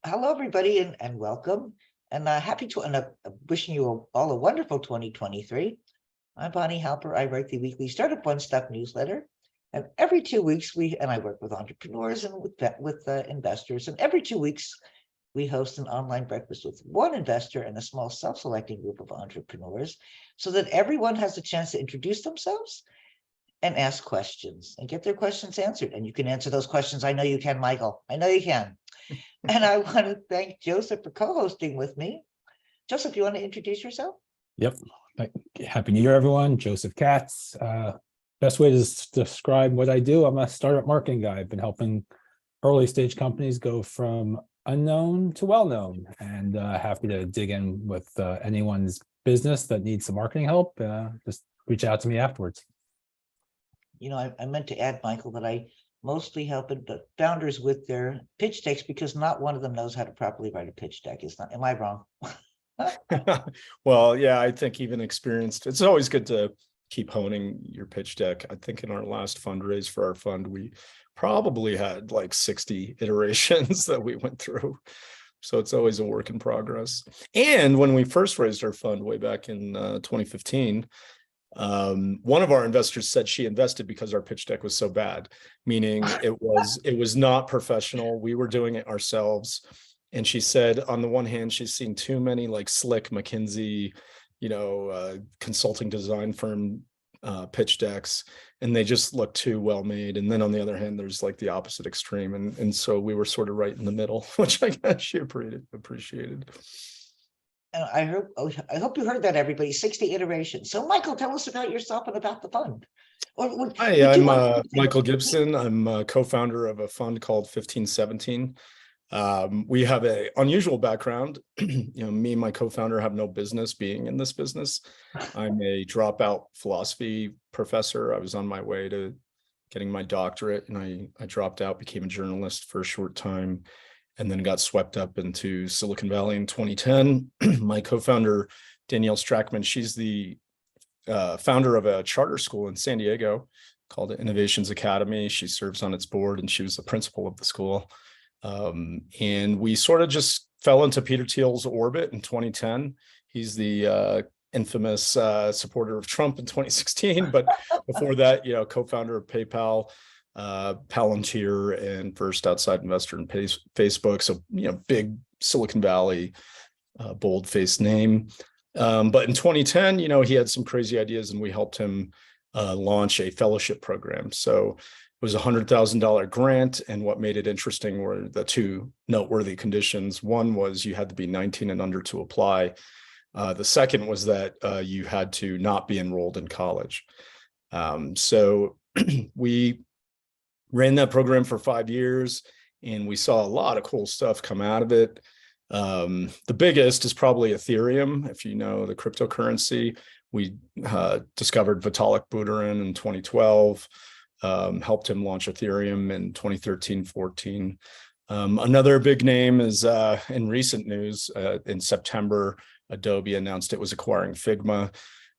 Hello, everybody, and welcome. And happy to and wishing you all a wonderful 2023. I'm Bonnie Halper. I write the weekly Startup One Step newsletter. And every 2 weeks, I work with entrepreneurs and with investors. And every 2 weeks, we host an online breakfast with one investor and a small self-selecting group of entrepreneurs so that everyone has a chance to introduce themselves and ask questions and get their questions answered. And you can answer those questions. I know you can, Michael. I know you can. And I want to thank Joseph for co-hosting with me. Joseph, you want to introduce yourself? Yep. Happy New Year, everyone. Joseph Katz. Best way to describe what I do, I'm a startup marketing guy. I've been helping early stage companies go from unknown to well-known, and happy to dig in with anyone's business that needs some marketing help. Just reach out to me afterwards. You know, I meant to add, Michael, that I mostly help the founders with their pitch decks because not one of them knows how to properly write a pitch deck. Am I wrong? Well, yeah, I think even experienced, it's always good to keep honing your pitch deck. I think in our last fundraise for our fund, we probably had like 60 iterations that we went through. So it's always a work in progress. And when we first raised our fund way back in 2015, one of our investors said she invested because our pitch deck was so bad, meaning it was not professional. We were doing it ourselves. And she said, on the one hand, she's seen too many like slick McKinsey, consulting design firm pitch decks, and they just look too well made. And then on the other hand, there's like the opposite extreme. And so we were sort of right in the middle, which I guess she appreciated. I hope you heard that, everybody. 60 iterations. So, Michael, tell us about yourself and about the fund. Hi, I'm Michael Gibson. I'm a co-founder of a fund called 1517. We have an unusual background. Me and my co-founder have no business being in this business. I'm a dropout philosophy professor. I was on my way to getting my doctorate, and I dropped out, became a journalist for a short time, and then got swept up into Silicon Valley in 2010. My co-founder, Danielle Strackman, she's the founder of a charter school in San Diego called the Innovations Academy. She serves on its board, and she was the principal of the school. And we sort of just fell into Peter Thiel's orbit in 2010. He's the infamous supporter of Trump in 2016. But before that, co-founder of PayPal, Palantir, and first outside investor in Facebook. So, big Silicon Valley, bold-faced name. But in 2010, he had some crazy ideas, and we helped him launch a fellowship program. So it was a $100,000 grant. And what made it interesting were the two noteworthy conditions. One was you had to be 19 and under to apply. The second was that you had to not be enrolled in college. So we ran that program for 5 years, and we saw a lot of cool stuff come out of it. The biggest is probably Ethereum. If you know the cryptocurrency, we discovered Vitalik Buterin in 2012, helped him launch Ethereum in 2013, 14. Another big name is in recent news, in September, Adobe announced it was acquiring Figma.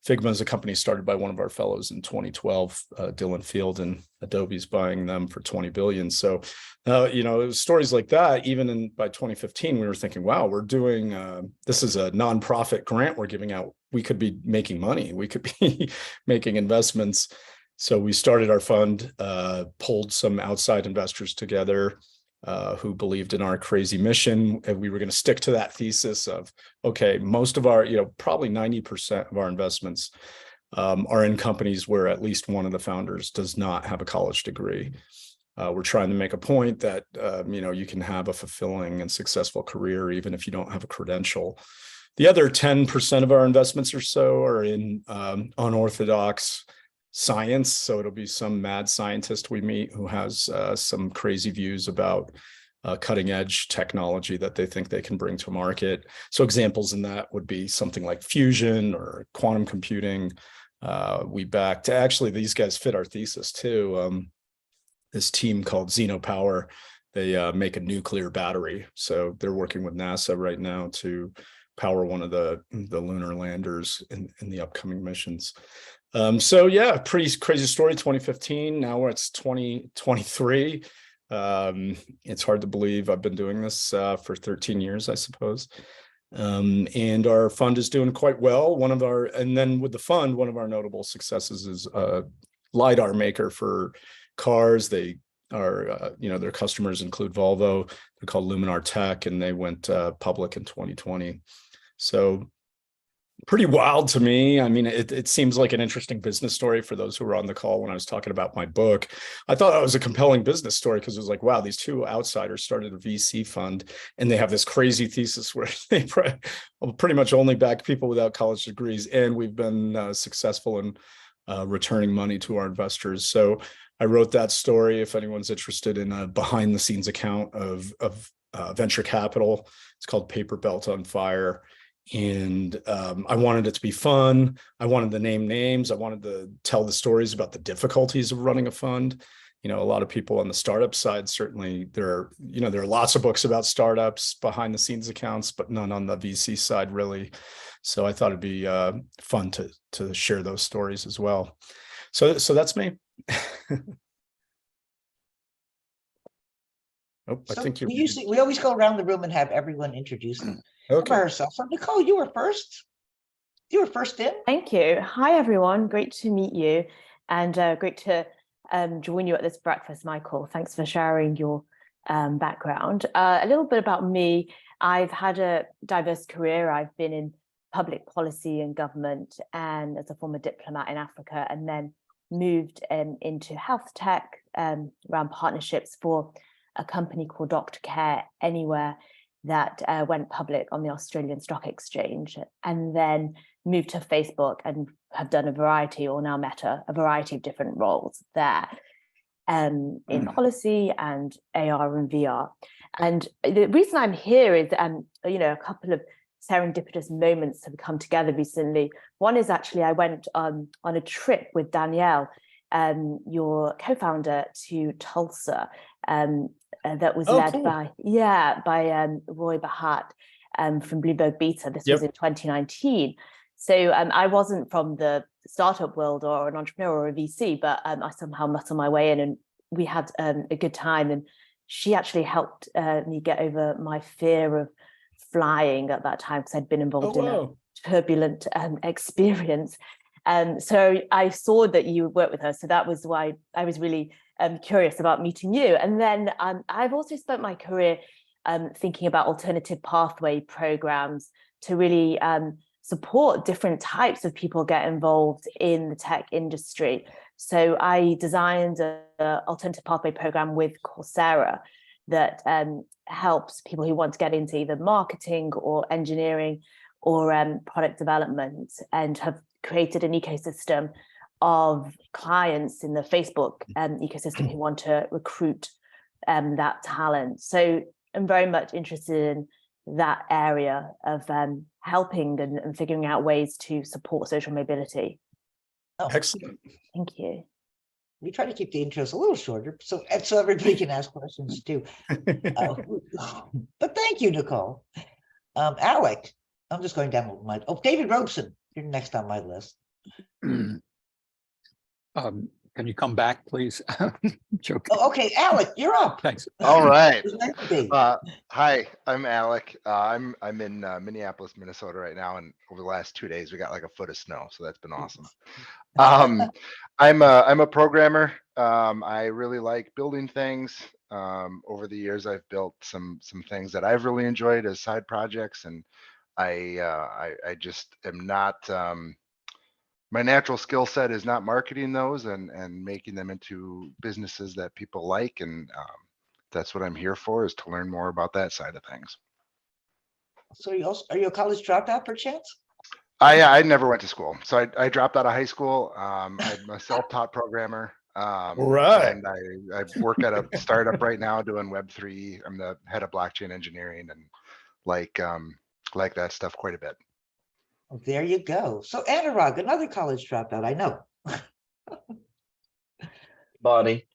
Figma is a company started by one of our fellows in 2012, Dylan Field, and Adobe's buying them for $20 billion. So, it was stories like that. Even by 2015, we were thinking, wow, we're doing, this is a nonprofit grant we're giving out. We could be making money. We could be making investments. So we started our fund, pulled some outside investors together, who believed in our crazy mission. And we were going to stick to that thesis of, okay, most of our, probably 90% of our investments are in companies where at least one of the founders does not have a college degree. We're trying to make a point that, you can have a fulfilling and successful career even if you don't have a credential. The other 10% of our investments or so are in unorthodox science. So it'll be some mad scientist we meet who has some crazy views about cutting edge technology that they think they can bring to market. So examples in that would be something like fusion or quantum computing. We backed, actually, these guys fit our thesis too. This team called Power, they make a nuclear battery. So they're working with NASA right now to power one of the lunar landers in the upcoming missions. So yeah, pretty crazy story. 2015. Now it's 2023. It's hard to believe I've been doing this for 13 years, I suppose. And our fund is doing quite well. And then with the fund, one of our notable successes is a LiDAR maker for cars. They are, their customers include Volvo. They're called Luminar Tech, and they went public in 2020. So pretty wild to me. I mean, it seems like an interesting business story for those who were on the call when I was talking about my book. I thought that was a compelling business story because it was like, wow, these two outsiders started a VC fund and they have this crazy thesis where they pretty much only back people without college degrees. And we've been successful in returning money to our investors. So I wrote that story. If anyone's interested in a behind the scenes account of venture capital, it's called Paper Belt on Fire. And I wanted it to be fun. I wanted to name names. I wanted to tell the stories about the difficulties of running a fund. A lot of people on the startup side, certainly there are lots of books about startups, behind the scenes accounts, but none on the VC side really. So I thought it'd be fun to share those stories as well. So that's me. I think we always go around the room and have everyone introduce them. Okay. Herself. So Nicole, you were first. You were first in. Thank you. Hi, everyone. Great to meet you, and great to join you at this breakfast, Michael. Thanks for sharing your background. A little bit about me. I've had a diverse career. I've been in public policy and government, and as a former diplomat in Africa, and then moved into health tech around partnerships for a company called Dr. Care Anywhere that went public on the Australian Stock Exchange, and then moved to Facebook and have done a variety, or now Meta, a variety of different roles there in policy and AR and VR. And the reason I'm here is, a couple of serendipitous moments have come together recently. One is actually I went on a trip with Danielle, your co-founder, to Tulsa, that was led cool. by Roy Bahat from Bloomberg Beta. This was in 2019. So I wasn't from the startup world or an entrepreneur or a VC, but I somehow muscled my way in, and we had a good time. And she actually helped me get over my fear of flying at that time, because I'd been involved in a turbulent experience. So I saw that you worked with her. So that was why I was really curious about meeting you. And then I've also spent my career thinking about alternative pathway programs to really support different types of people get involved in the tech industry. So I designed an alternative pathway program with Coursera that helps people who want to get into either marketing or engineering or product development, and have created an ecosystem of clients in the Facebook ecosystem who want to recruit that talent. So I'm very much interested in that area of helping and figuring out ways to support social mobility. Oh, excellent. Thank you. We try to keep the intros a little shorter so everybody can ask questions too. But thank you, Nicole. Alec, I'm just going down my. David Robeson, you're next on my list. Can you come back, please? Joking. Oh, okay, Alec, you're up. Thanks. All right. Nice Hi, I'm Alec. I'm in Minneapolis, Minnesota right now, and over the last 2 days we got like a foot of snow, so that's been awesome. I'm a programmer. I really like building things. Over the years, I've built some things that I've really enjoyed as side projects, and I just am not. My natural skill set is not marketing those and making them into businesses that people like, and that's what I'm here for, is to learn more about that side of things. So are you a college dropout perchance? I never went to school, so I dropped out of high school. I'm a self-taught programmer. Right. And I work at a startup right now doing Web3. I'm the head of blockchain engineering, and like that stuff quite a bit. Well, there you go. So Anurag, another college dropout, I know. Bonnie.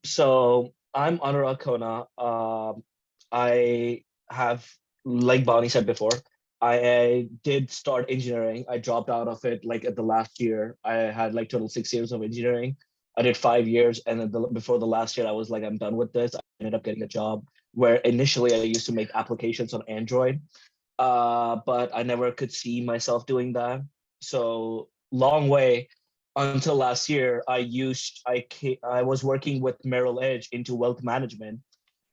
So I'm Anurag Kona. I have, like Bonnie said before, I did start engineering. I dropped out of it like at the last year. I had like total 6 years of engineering. I did 5 years, and then before the last year, I was like, I'm done with this. I ended up getting a job where initially I used to make applications on Android, but I never could see myself doing that. So long way until last year, I was working with Merrill Edge into wealth management,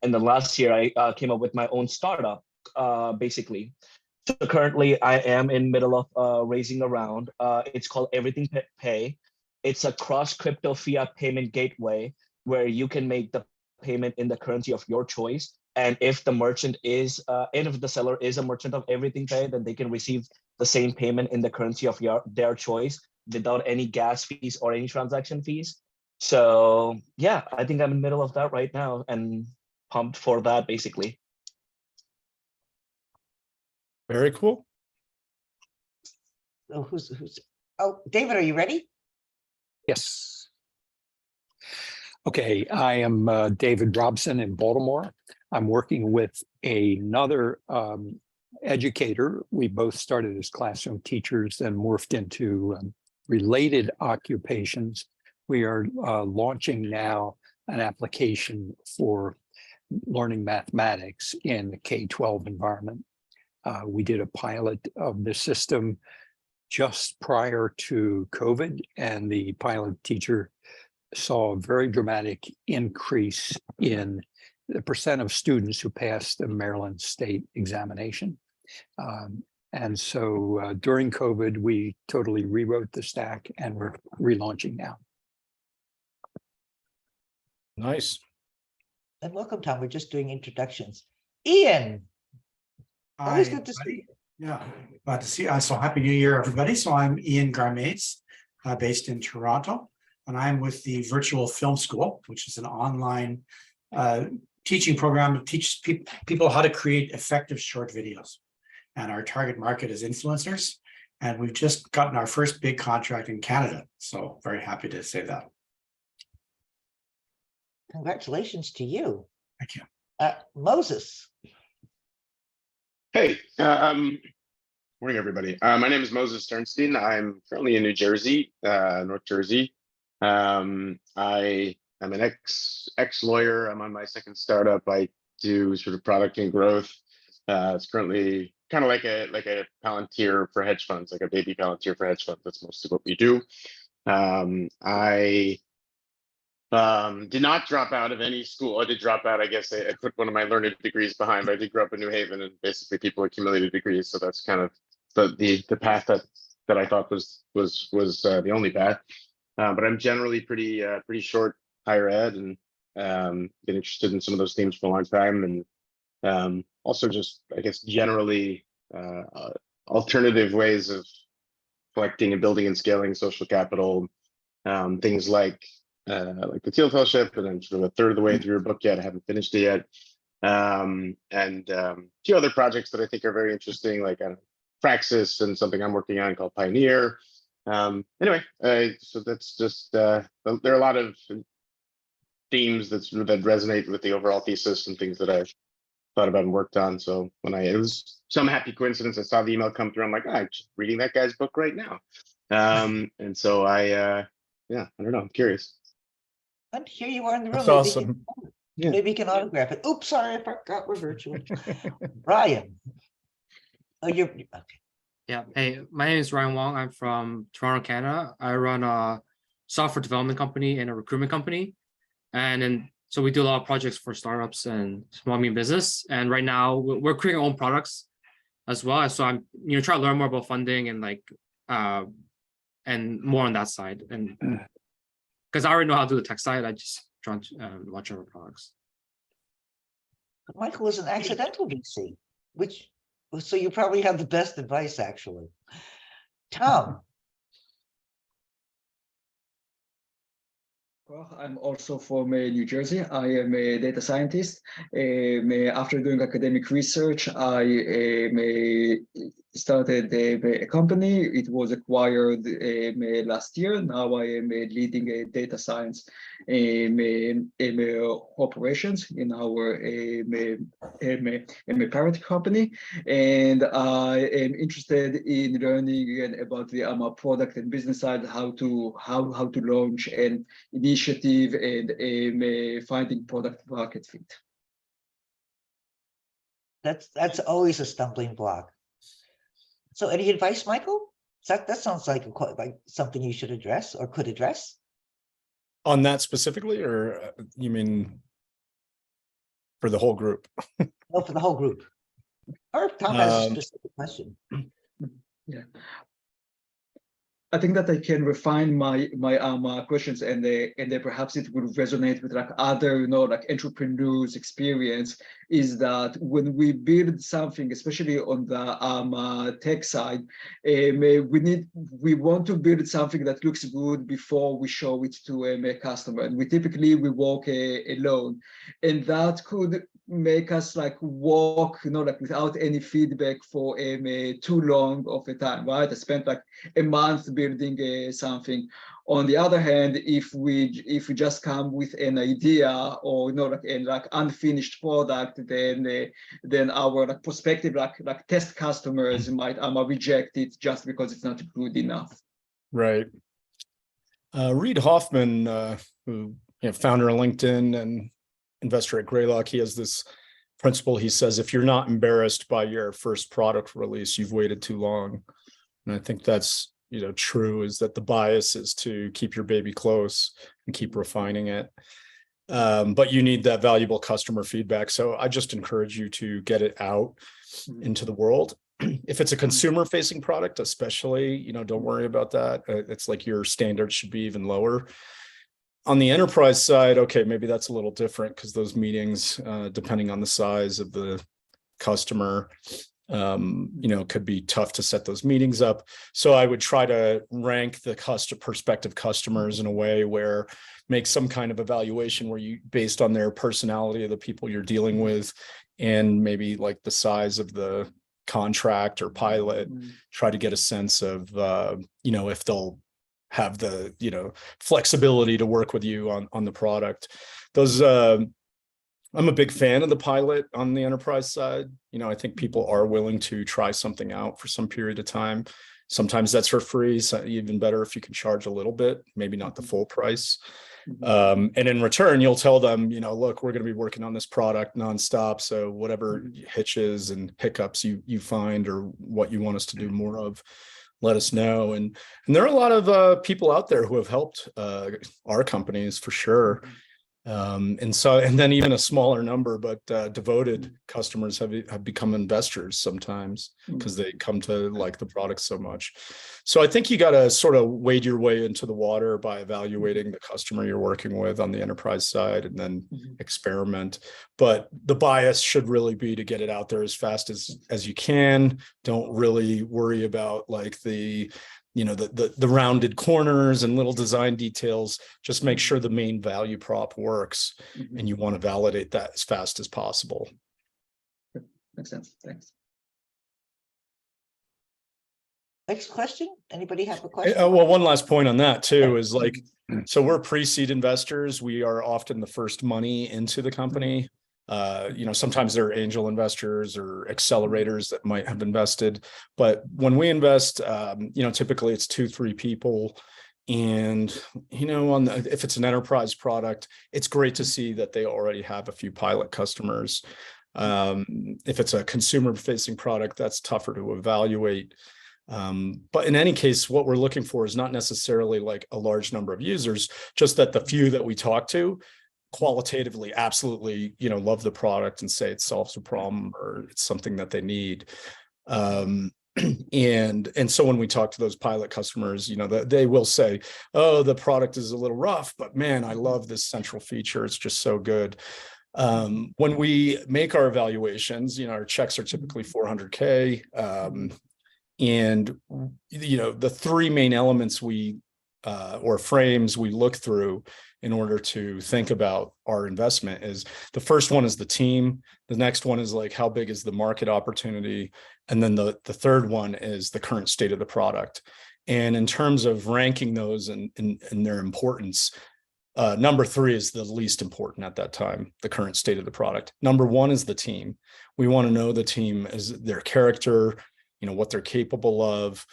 and then last year I came up with my own startup, basically. So currently, I am in middle of raising a round. It's called Everything Pay. It's a cross crypto fiat payment gateway where you can make the payment in the currency of your choice. And if the merchant is, and if the seller is a merchant of Everything Pay, then they can receive the same payment in the currency of their choice without any gas fees or any transaction fees. So yeah, I think I'm in the middle of that right now and pumped for that, basically. Very cool. So oh, David, are you ready? Yes. Okay, I am David Robson in Baltimore. I'm working with another educator. We both started as classroom teachers and morphed into related occupations. We are launching now an application for learning mathematics in the K-12 environment. We did a pilot of the system just prior to COVID, and the pilot teacher saw a very dramatic increase in the percent of students who passed the Maryland state examination. And so during COVID, we totally rewrote the stack and we're relaunching now. Nice. And welcome, Tom. We're just doing introductions. Ian, always good to see you. Yeah, glad to see you. So happy New Year, everybody. So I'm Ian Garmates, based in Toronto, and I'm with the Virtual Film School, which is an online teaching program that teaches people how to create effective short videos. And our target market is influencers. And we've just gotten our first big contract in Canada. So very happy to say that. Congratulations to you. Thank you. Moses. Hey, morning, everybody. My name is Moses Sternstein. I'm currently in New Jersey, North Jersey. I am an ex-lawyer. I'm on my second startup. I do sort of product and growth. It's currently kind of like a Palantir for hedge funds, like a baby Palantir for hedge funds. That's mostly what we do. I did not drop out of any school. I did drop out. I guess I put one of my learned degrees behind, but I did grow up in New Haven, and basically people accumulated degrees. So that's kind of the path that I thought was the only path. But I'm generally pretty short higher ed, and been interested in some of those themes for a long time, and also just, I guess, generally alternative ways of collecting and building and scaling social capital, things like the Thiel Fellowship, and I'm sort of a third of the way through a book yet. I haven't finished it yet. And a few other projects that I think are very interesting, like Praxis and something I'm working on called Pioneer. Anyway, so that's just, there are a lot of themes that resonate with the overall thesis and things that I've thought about and worked on. So when it was some happy coincidence, I saw the email come through. I'm like, I'm just reading that guy's book right now. And so yeah, I don't know, I'm curious. And here you are in the room. That's awesome. Maybe you can autograph it. Oops, sorry, I forgot we're virtual. Ryan. Oh, you're okay. Yeah. Hey, my name is Ryan Wong. I'm from Toronto, Canada. I run a software development company and a recruitment company. And then so we do a lot of projects for startups and small medium business. And right now we're creating our own products as well. So I'm trying to learn more about funding and and more on that side. And because I already know how to do the tech side, I just try to launch our products. Michael is an accidental VC, so you probably have the best advice, actually. Tom. Well, I'm also from New Jersey. I am a data scientist. After doing academic research, I started a company. It was acquired last year. Now I am leading a data science operations in our parent company, and I am interested in learning about the product and business side, how to launch an initiative and finding product market fit. That's always a stumbling block. So any advice, Michael? That sounds like like something you should address or could address. On that specifically, or you mean for the whole group? No, for the whole group. Or if Tom has a specific question. Yeah. I think that I can refine my questions, and perhaps it will resonate with like other like entrepreneurs' experience. Is that when we build something, especially on the tech side, we want to build something that looks good before we show it to a customer, and we typically work alone, and that could make us like walk like without any feedback for too long of a time, right? I spent like a month building something. On the other hand, if we just come with an idea or like unfinished product, then our like prospective like test customers might reject it just because it's not good enough. Right. Reid Hoffman, who founder of LinkedIn and investor at Greylock, he has this principle. He says, if you're not embarrassed by your first product release, you've waited too long. And I think that's true, is that the bias is to keep your baby close and keep refining it. But you need that valuable customer feedback. So I just encourage you to get it out into the world. If it's a consumer facing product, especially, don't worry about that. It's like your standards should be even lower. On the enterprise side, okay, maybe that's a little different because those meetings, depending on the size of the customer, could be tough to set those meetings up. So I would try to rank the prospective customers in a way where make some kind of evaluation where you, based on their personality of the people you're dealing with, and maybe like the size of the contract or pilot, try to get a sense of, if they'll have the, flexibility to work with you on the product. Those, I'm a big fan of the pilot on the enterprise side. I think people are willing to try something out for some period of time. Sometimes that's for free. So even better if you can charge a little bit, maybe not the full price. And in return, you'll tell them, look, we're going to be working on this product nonstop. So whatever hitches and hiccups you find or what you want us to do more of, let us know. And there are a lot of people out there who have helped our companies for sure. And then even a smaller number, but devoted customers have become investors sometimes because they come to like the product so much. So I think you got to sort of wade your way into the water by evaluating the customer you're working with on the enterprise side, and then experiment. But the bias should really be to get it out there as fast as you can. Don't really worry about like the rounded corners and little design details. Just make sure the main value prop works, and you want to validate that as fast as possible. Makes sense. Thanks. Next question. Anybody have a question? Well, one last point on that too is like, so we're pre-seed investors. We are often the first money into the company. Sometimes there are angel investors or accelerators that might have invested, but when we invest, typically it's 2-3 people. And, if it's an enterprise product, it's great to see that they already have a few pilot customers. If it's a consumer facing product, that's tougher to evaluate. But in any case, what we're looking for is not necessarily like a large number of users, just that the few that we talk to qualitatively absolutely love the product and say it solves a problem or it's something that they need. And so when we talk to those pilot customers, they will say, oh, the product is a little rough, but man, I love this central feature, it's just so good. When we make our evaluations, our checks are typically $400K, and the 3 main elements we or frames we look through in order to think about our investment is the first one is the team. The next one is like, how big is the market opportunity? And then the third one is the current state of the product. And in terms of ranking those and their importance, number 3 is the least important at that time, the current state of the product. Number 1 is the team. We want to know the team, is their character, what they're capable of,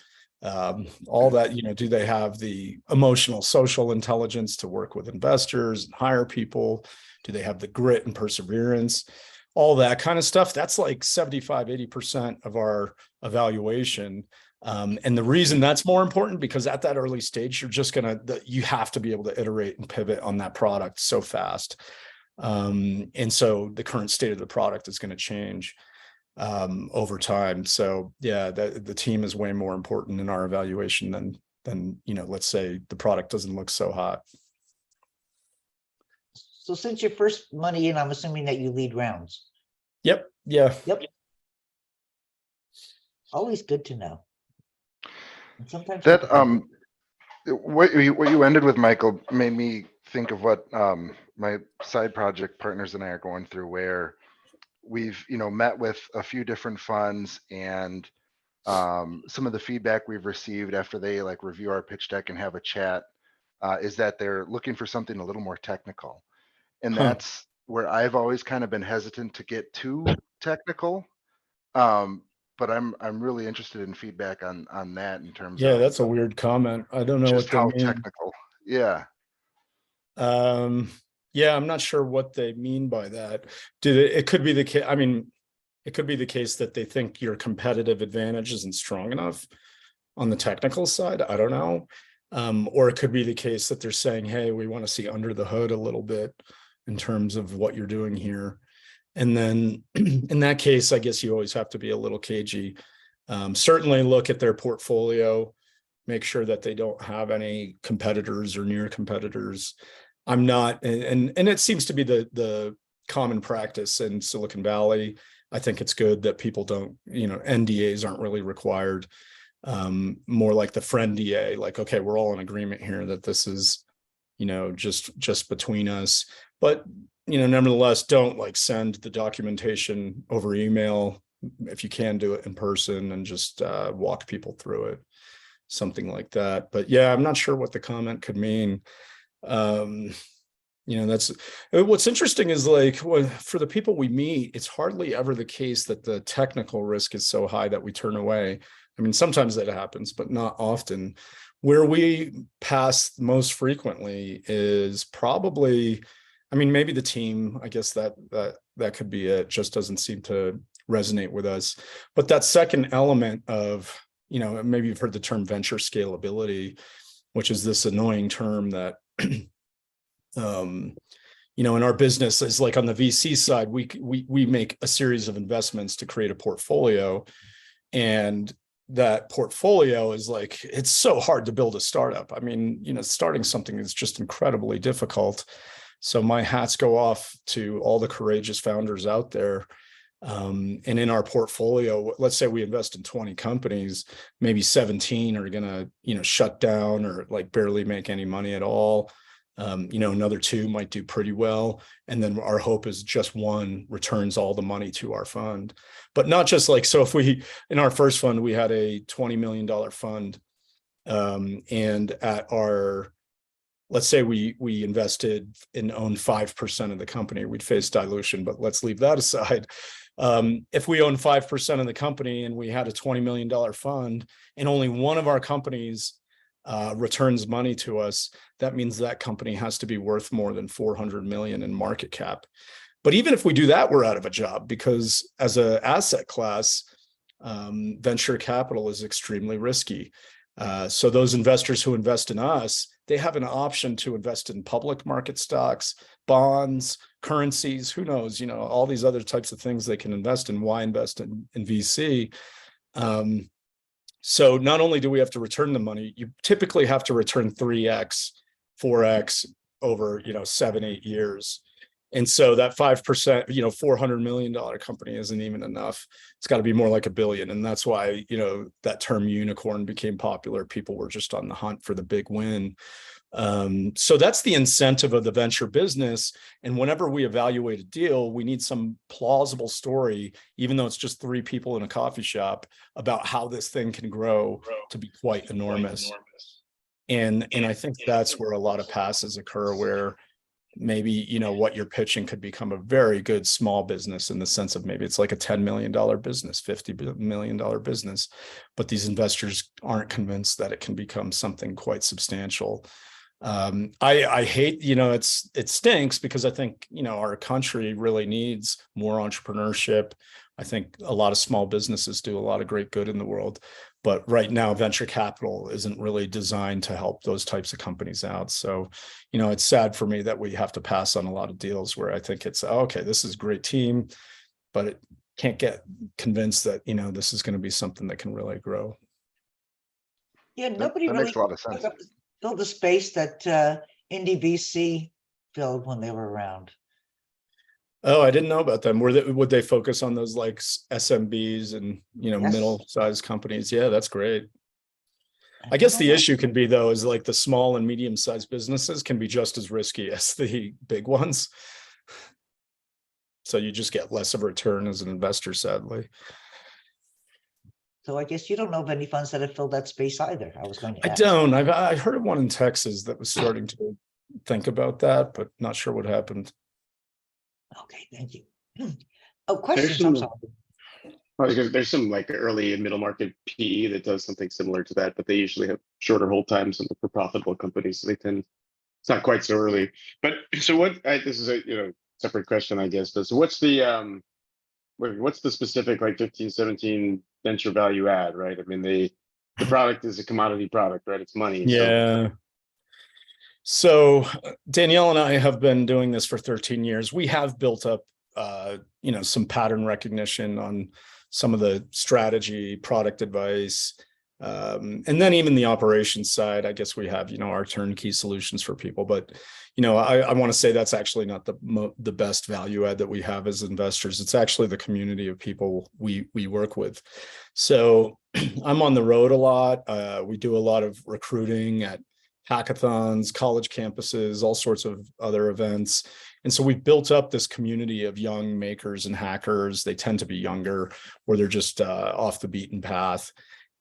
all that, do they have the emotional, social intelligence to work with investors and hire people? Do they have the grit and perseverance? All that kind of stuff. That's like 75, 80% of our evaluation. And the reason that's more important, because at that early stage, you have to be able to iterate and pivot on that product so fast. And so the current state of the product is going to change over time. So yeah, the team is way more important in our evaluation than let's say the product doesn't look so hot. So since your first money in, I'm assuming that you lead rounds. Yep. Yeah. Yep. Always good to know. And sometimes That what you ended with, Michael, made me think of what my side project partners and I are going through, where we've met with a few different funds, and some of the feedback we've received after they like review our pitch deck and have a chat is that they're looking for something a little more technical, and that's where I've always kind of been hesitant to get too technical. But I'm really interested in feedback on that in terms of that's a weird comment. I don't know just what how they mean. technical. Yeah. Yeah, I'm not sure what they mean by that. It could be the case. I mean, it could be the case that they think your competitive advantage isn't strong enough on the technical side. I don't know. Or it could be the case that they're saying, hey, we want to see under the hood a little bit in terms of what you're doing here. And then in that case, I guess you always have to be a little cagey. Certainly look at their portfolio, make sure that they don't have any competitors or near competitors. I'm not, and it seems to be the common practice in Silicon Valley. I think it's good that people don't, NDAs aren't really required. More like the friend DA, like, okay, we're all in agreement here that this is, just between us. But, nevertheless, don't like send the documentation over email. If you can, do it in person and just walk people through it, something like that. But yeah, I'm not sure what the comment could mean. That's what's interesting is like for the people we meet, it's hardly ever the case that the technical risk is so high that we turn away. I mean, sometimes that happens, but not often. Where we pass most frequently is probably, I mean, maybe the team, I guess that could be it, just doesn't seem to resonate with us. But that second element of, maybe you've heard the term venture scalability, which is this annoying term that, in our business is like on the VC side, we make a series of investments to create a portfolio. And that portfolio is like, it's so hard to build a startup. I mean, starting something is just incredibly difficult. So my hats go off to all the courageous founders out there. And in our portfolio, let's say we invest in 20 companies, maybe 17 are going to, shut down or like barely make any money at all. Another 2 might do pretty well. And then our hope is just one returns all the money to our fund. But not just like, so if in our first fund, we had a $20 million fund. And at our, let's say we invested and owned 5% of the company, we'd face dilution, but let's leave that aside. If we own 5% of the company and we had a $20 million fund and only one of our companies returns money to us, that means that company has to be worth more than 400 million in market cap. But even if we do that, we're out of a job, because as an asset class, venture capital is extremely risky. So those investors who invest in us, they have an option to invest in public market stocks, bonds, currencies, who knows, all these other types of things they can invest in. Why invest in VC? So not only do we have to return the money, you typically have to return 3x, 4x over, 7-8 years. And so that 5%, $400 million company isn't even enough. It's got to be more like $1 billion. And that's why, that term unicorn became popular. People were just on the hunt for the big win. So that's the incentive of the venture business. And whenever we evaluate a deal, we need some plausible story, even though it's just 3 people in a coffee shop, about how this thing can grow to be quite enormous. And I think that's where a lot of passes occur, where maybe, what you're pitching could become a very good small business, in the sense of maybe it's like a $10 million business, $50 million business, but these investors aren't convinced that it can become something quite substantial. I hate, it stinks, because I think, our country really needs more entrepreneurship. I think a lot of small businesses do a lot of great good in the world, but right now venture capital isn't really designed to help those types of companies out. So, it's sad for me that we have to pass on a lot of deals where I think it's, okay, this is a great team, but it can't get convinced that, this is going to be something that can really grow. Yeah, nobody that really makes a lot of sense. filled the space that Indy VC filled when they were around. Oh, I didn't know about them. Would they focus on those like SMBs and, Yes. middle-sized companies? Yeah, that's great. I guess the issue could be, though, is like the small and medium-sized businesses can be just as risky as the big ones. So you just get less of a return as an investor, sadly. So I guess you don't know of any funds that have filled that space either. I was going to I ask. don't. I heard of one in Texas that was starting to think about that, but not sure what happened. Okay, thank you. Oh, questions, I'm sorry. There's some like early and middle market PE that does something similar to that, but they usually have shorter hold times and for profitable companies, so they tend, it's not quite so early. But so this is a separate question, I guess. But so what's the specific like 15-17 venture value add, right? I mean, the product is a commodity product, right? It's money. Yeah. So Danielle and I have been doing this for 13 years. We have built up, some pattern recognition on some of the strategy, product advice, and then even the operations side. I guess we have, our turnkey solutions for people. But, I want to say that's actually not the best value add that we have as investors. It's actually the community of people we work with. So I'm on the road a lot. We do a lot of recruiting at hackathons, college campuses, all sorts of other events. And so we've built up this community of young makers and hackers. They tend to be younger, or they're just off the beaten path.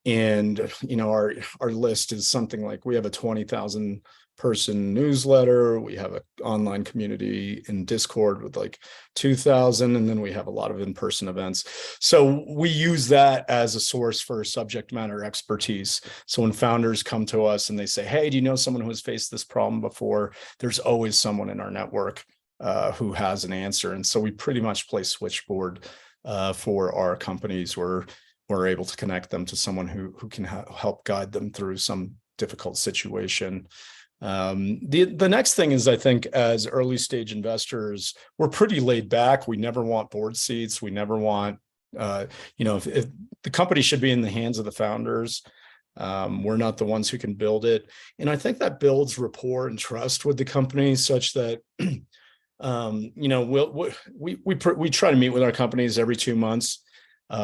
And, our list is something like, we have a 20,000 person newsletter. We have an online community in Discord with like 2,000, and then we have a lot of in-person events. So we use that as a source for subject matter expertise. So when founders come to us and they say, hey, do you know someone who has faced this problem before? There's always someone in our network who has an answer. And so we pretty much play switchboard for our companies, where we're able to connect them to someone who can help guide them through some difficult situation. The next thing is, I think, as early stage investors, we're pretty laid back. We never want board seats. We never want, if the company should be in the hands of the founders. We're not the ones who can build it. And I think that builds rapport and trust with the company, such that, we try to meet with our companies every 2 months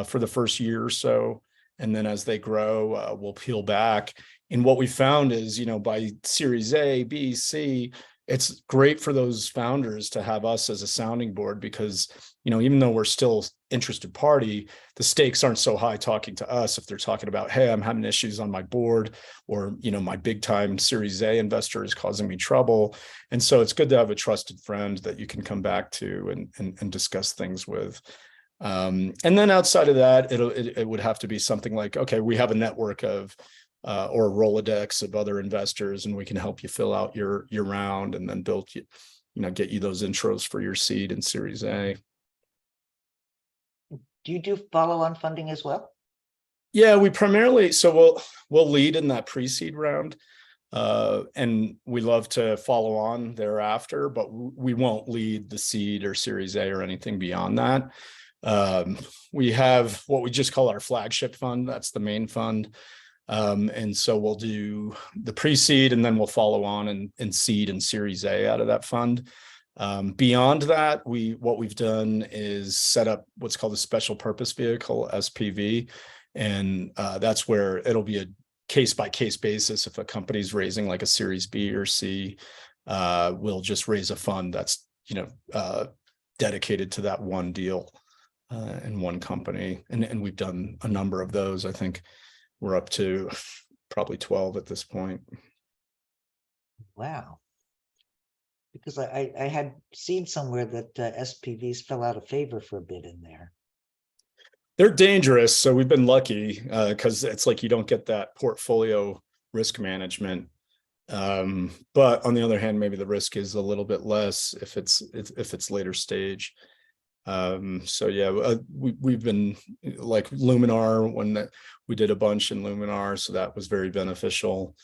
for the first year or so. And then as they grow, we'll peel back. And what we found is, by Series A, B, C, it's great for those founders to have us as a sounding board, because, even though we're still interested party, the stakes aren't so high talking to us if they're talking about, hey, I'm having issues on my board, or, my big time Series A investor is causing me trouble. And so it's good to have a trusted friend that you can come back to and discuss things with. And then outside of that, it would have to be something like, okay, we have a network of or a Rolodex of other investors, and we can help you fill out your round, and then get you those intros for your seed and Series A. Do you do follow-on funding as well? Yeah, we primarily, so we'll lead in that pre-seed round, and we love to follow on thereafter, but we won't lead the seed or Series A or anything beyond that. We have what we just call our flagship fund. That's the main fund. And so we'll do the pre-seed, and then we'll follow on and seed and Series A out of that fund. Beyond that, what we've done is set up what's called a special purpose vehicle, SPV, and that's where it'll be a case-by-case basis. If a company's raising like a Series B or C, we'll just raise a fund that's dedicated to that one deal in one company, and we've done a number of those. I think we're up to probably 12 at this point. Wow. Because I had seen somewhere that SPVs fell out of favor for a bit in there. They're dangerous. So we've been lucky because it's like you don't get that portfolio risk management. But on the other hand, maybe the risk is a little bit less if it's later stage. So yeah, we've been like Luminar when we did a bunch in Luminar, so that was very beneficial.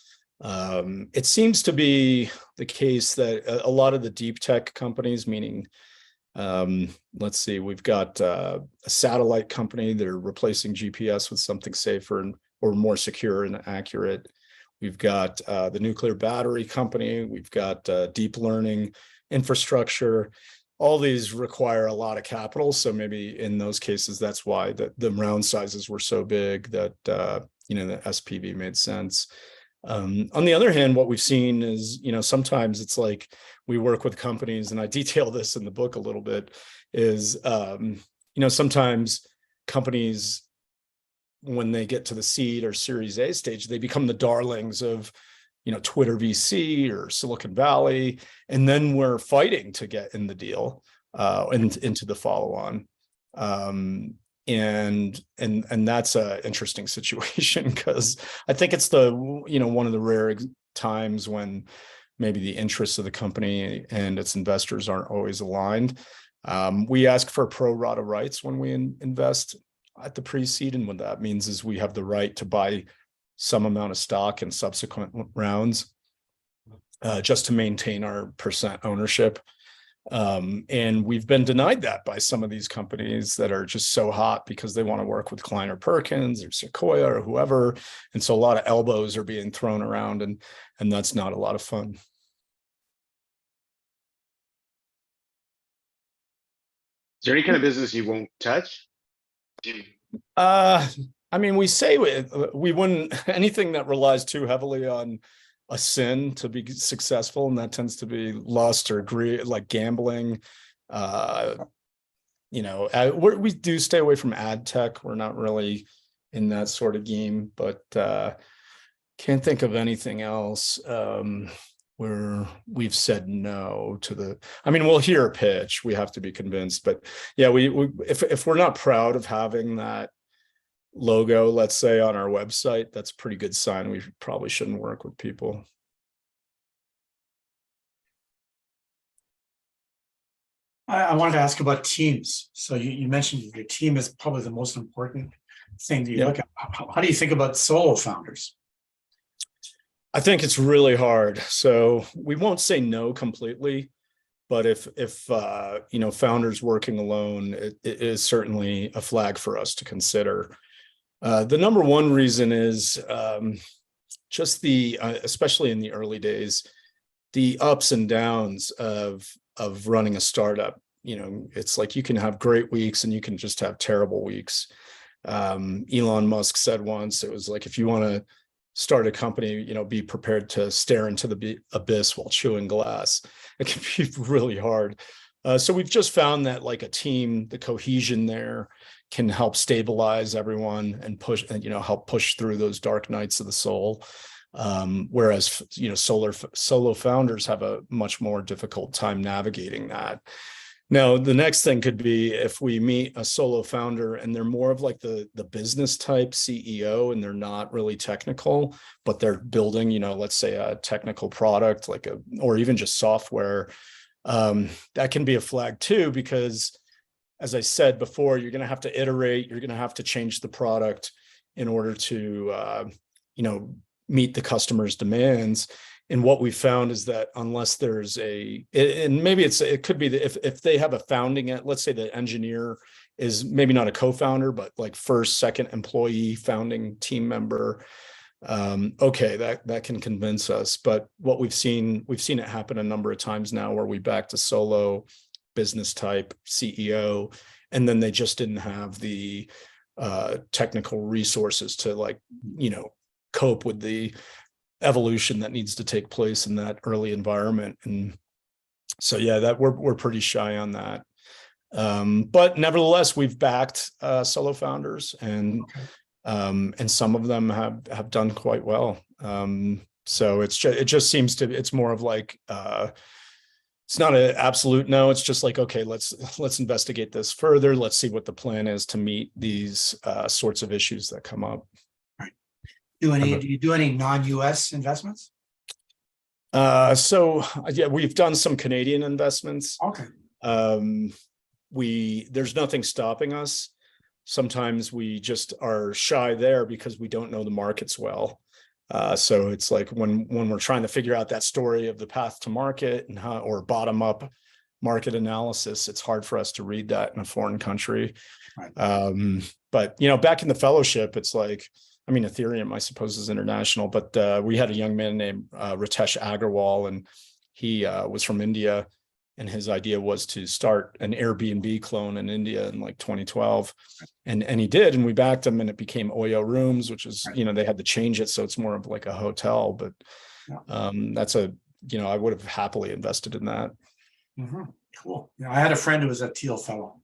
It seems to be the case that a lot of the deep tech companies, meaning, let's see, we've got a satellite company that are replacing GPS with something safer or more secure and accurate. We've got the nuclear battery company. We've got deep learning infrastructure. All these require a lot of capital. So maybe in those cases, that's why the round sizes were so big that, the SPV made sense. On the other hand, what we've seen is, sometimes it's like we work with companies, and I detail this in the book a little bit, is, sometimes companies, when they get to the seed or Series A stage, they become the darlings of, Twitter VC or Silicon Valley, and then we're fighting to get in the deal and into the follow-on. And that's an interesting situation because I think it's one of the rare times when maybe the interests of the company and its investors aren't always aligned. We ask for pro rata rights when we invest at the pre-seed, and what that means is we have the right to buy some amount of stock in subsequent rounds just to maintain our percent ownership. And we've been denied that by some of these companies that are just so hot because they want to work with Kleiner Perkins or Sequoia or whoever. And so a lot of elbows are being thrown around, and that's not a lot of fun. Is there any kind of business you won't touch? We say we wouldn't, anything that relies too heavily on a sin to be successful, and that tends to be lust or greed, like gambling. We do stay away from ad tech. We're not really in that sort of game, but can't think of anything else where we've said no to we'll hear a pitch, we have to be convinced, but yeah, if we're not proud of having that logo, let's say, on our website, that's a pretty good sign we probably shouldn't work with people. I wanted to ask about teams. So you mentioned your team is probably the most important thing that you look at. How do you think about solo founders? I think it's really hard. So we won't say no completely, but if founders working alone, it is certainly a flag for us to consider. The number one reason is just especially in the early days, the ups and downs of running a startup. It's like you can have great weeks and you can just have terrible weeks. Elon Musk said once, it was like, if you want to start a company, be prepared to stare into the abyss while chewing glass. It can be really hard. So we've just found that like a team, the cohesion there can help stabilize everyone and push, help push through those dark nights of the soul. Whereas, solo founders have a much more difficult time navigating that. Now, the next thing could be if we meet a solo founder and they're more of like the business type CEO and they're not really technical, but they're building, let's say a technical product or even just software. That can be a flag too, because as I said before, you're going to have to iterate, you're going to have to change the product in order to, meet the customer's demands. And what we found is that unless there's and maybe it could be that if they have a founding, let's say the engineer is maybe not a co-founder, but like first, second employee, founding team member, okay, that can convince us. But what we've seen it happen a number of times now where we backed a solo business type CEO, and then they just didn't have the technical resources to, like, cope with the evolution that needs to take place in that early environment. And so, yeah, that we're pretty shy on that. But nevertheless, we've backed solo founders, and some of them have done quite well. So it just seems to, it's more of like, it's not an absolute no. It's just like, okay, let's investigate this further. Let's see what the plan is to meet these sorts of issues that come up. Right. Do you do any non-US investments? So yeah, we've done some Canadian investments. Okay. There's nothing stopping us. Sometimes we just are shy there because we don't know the markets well. So it's like when we're trying to figure out that story of the path to market and how, or bottom up market analysis, it's hard for us to read that in a foreign country. Right. But back in the fellowship, it's like, I mean, Ethereum, I suppose, is international, but we had a young man named Ritesh Agarwal, and he was from India, and his idea was to start an Airbnb clone in India in like 2012, and he did, and we backed him, and it became Oyo Rooms, which is, they had to change it so it's more of like a hotel, but that's I would have happily invested in that. Mm-hmm. Cool. I had a friend who was a Thiel fellow.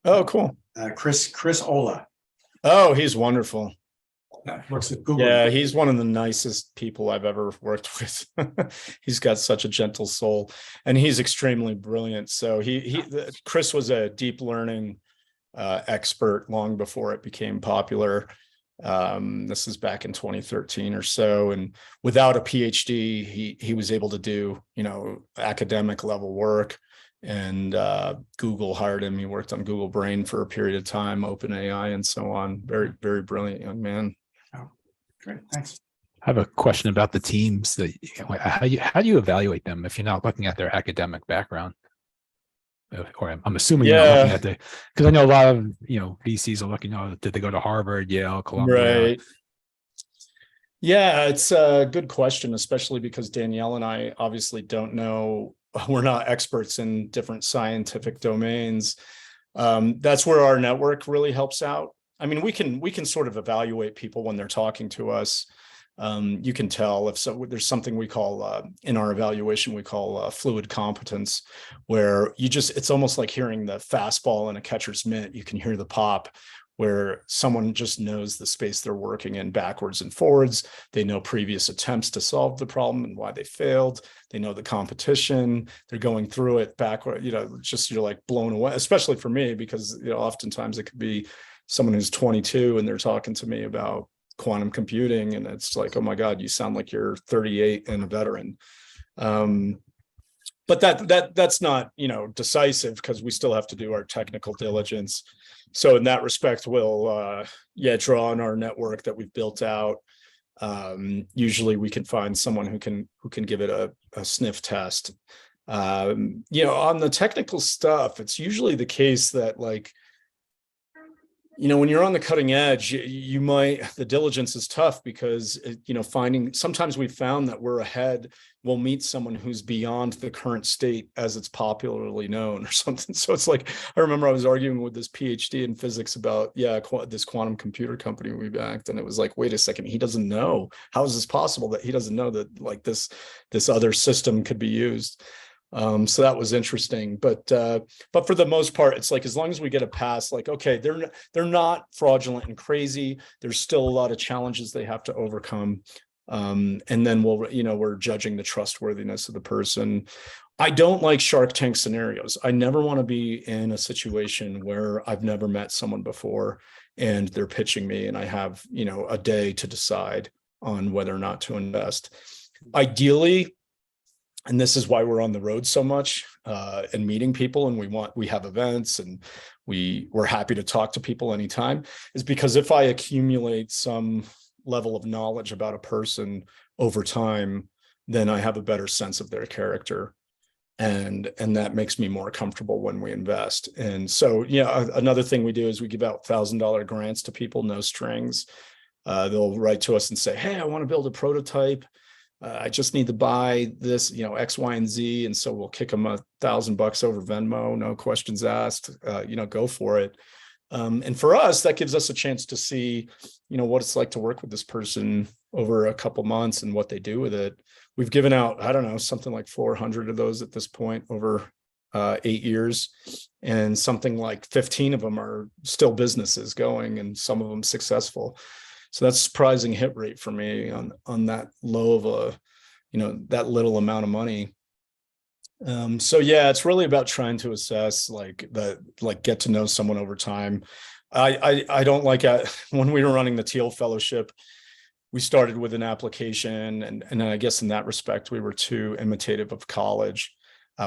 Oh, cool. Chris Ola. Oh, he's wonderful. Works at Google. Yeah, he's one of the nicest people I've ever worked with. He's got such a gentle soul, and he's extremely brilliant. So Chris was a deep learning expert long before it became popular. This is back in 2013 or so, and without a PhD, he was able to do academic level work. And Google hired him. He worked on Google Brain for a period of time, OpenAI, and so on. Very, very brilliant young man. Great, thanks. I have a question about the teams. How do you evaluate them if you're not looking at their academic background? Or I'm assuming you're not looking at because I know a lot of VCs are looking. Did they go to Harvard, Yale, Columbia? Right. Yeah, it's a good question, especially because Danielle and I obviously don't know. We're not experts in different scientific domains. That's where our network really helps out. I mean, we can sort of evaluate people when they're talking to us. You can tell if there's something we call in our evaluation, we call fluid competence, where it's almost like hearing the fastball in a catcher's mitt. You can hear the pop, where someone just knows the space they're working in backwards and forwards. They know previous attempts to solve the problem and why they failed. They know the competition. They're going through it backward. You're like blown away, especially for me, because oftentimes it could be someone who's 22 and they're talking to me about quantum computing, and it's like, oh my God, you sound like you're 38 and a veteran. But that's not decisive, because we still have to do our technical diligence. So in that respect, we'll draw on our network that we've built out. Usually we can find someone who can give it a sniff test. On the technical stuff, it's usually the case that, like, when you're on the cutting edge, the diligence is tough, because, sometimes we've found that we're ahead. We'll meet someone who's beyond the current state as it's popularly known or something. So it's like, I remember I was arguing with this PhD in physics about, this quantum computer company we backed. And it was like, wait a second, he doesn't know. How is this possible that he doesn't know that, like, this other system could be used? So that was interesting, but for the most part, it's like, as long as we get a pass, like, okay, they're not fraudulent and crazy. There's still a lot of challenges they have to overcome. And then we're judging the trustworthiness of the person. I don't like Shark Tank scenarios. I never want to be in a situation where I've never met someone before and they're pitching me and I have, a day to decide on whether or not to invest. Ideally, and this is why we're on the road so much and meeting people, and we have events, and we're happy to talk to people anytime, is because if I accumulate some level of knowledge about a person over time, then I have a better sense of their character, and that makes me more comfortable when we invest. And so, another thing we do is we give out $1,000 grants to people, no strings. They'll write to us and say, hey, I want to build a prototype. I just need to buy this, X, Y, and Z. And so we'll kick them $1,000 over Venmo, no questions asked, go for it. And for us, that gives us a chance to see, what it's like to work with this person over a couple months and what they do with it. We've given out, I don't know, something like 400 of those at this point over 8 years, and something like 15 of them are still businesses going, and some of them successful. So that's a surprising hit rate for me on that low of a, that little amount of money. So yeah, it's really about trying to assess get to know someone over time. I don't like when we were running the Thiel Fellowship, we started with an application, and I guess in that respect, we were too imitative of college.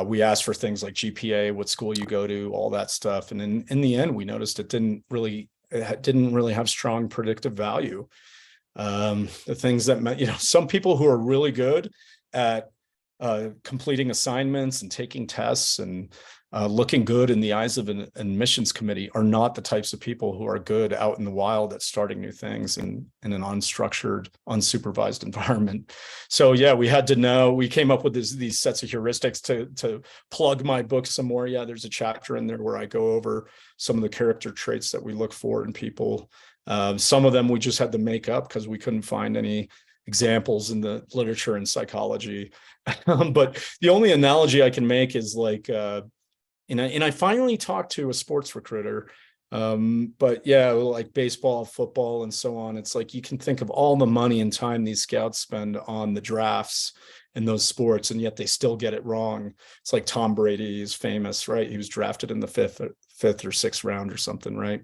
We asked for things like GPA, what school you go to, all that stuff. And in the end, we noticed it didn't really have strong predictive value. The things that meant, some people who are really good at completing assignments and taking tests and looking good in the eyes of an admissions committee are not the types of people who are good out in the wild at starting new things in an unstructured, unsupervised environment. So yeah, we came up with these sets of heuristics to plug my book some more. Yeah, there's a chapter in there where I go over some of the character traits that we look for in people. Some of them we just had to make up because we couldn't find any examples in the literature and psychology. But the only analogy I can make is and I finally talked to a sports recruiter, but yeah, like baseball, football, and so on. It's like you can think of all the money and time these scouts spend on the drafts in those sports, and yet they still get it wrong. It's like Tom Brady is famous, right? He was drafted in the fifth or sixth round or something, right?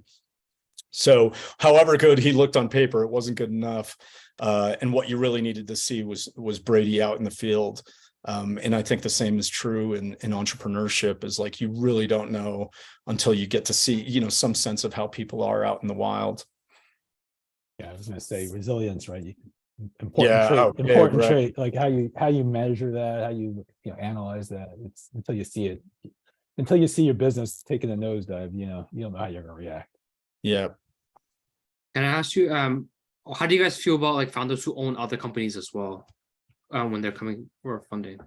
So however good he looked on paper, it wasn't good enough. And what you really needed to see was Brady out in the field. And I think the same is true in entrepreneurship, is like you really don't know until you get to see, some sense of how people are out in the wild. Yeah, I was going to say resilience, right? Important trait, like how you measure that, how you analyze that. It's until you see it, until you see your business taking a nosedive, you don't know how you're going to react. Yeah. Can I ask you, how do you guys feel about founders who own other companies as well when they're coming for funding?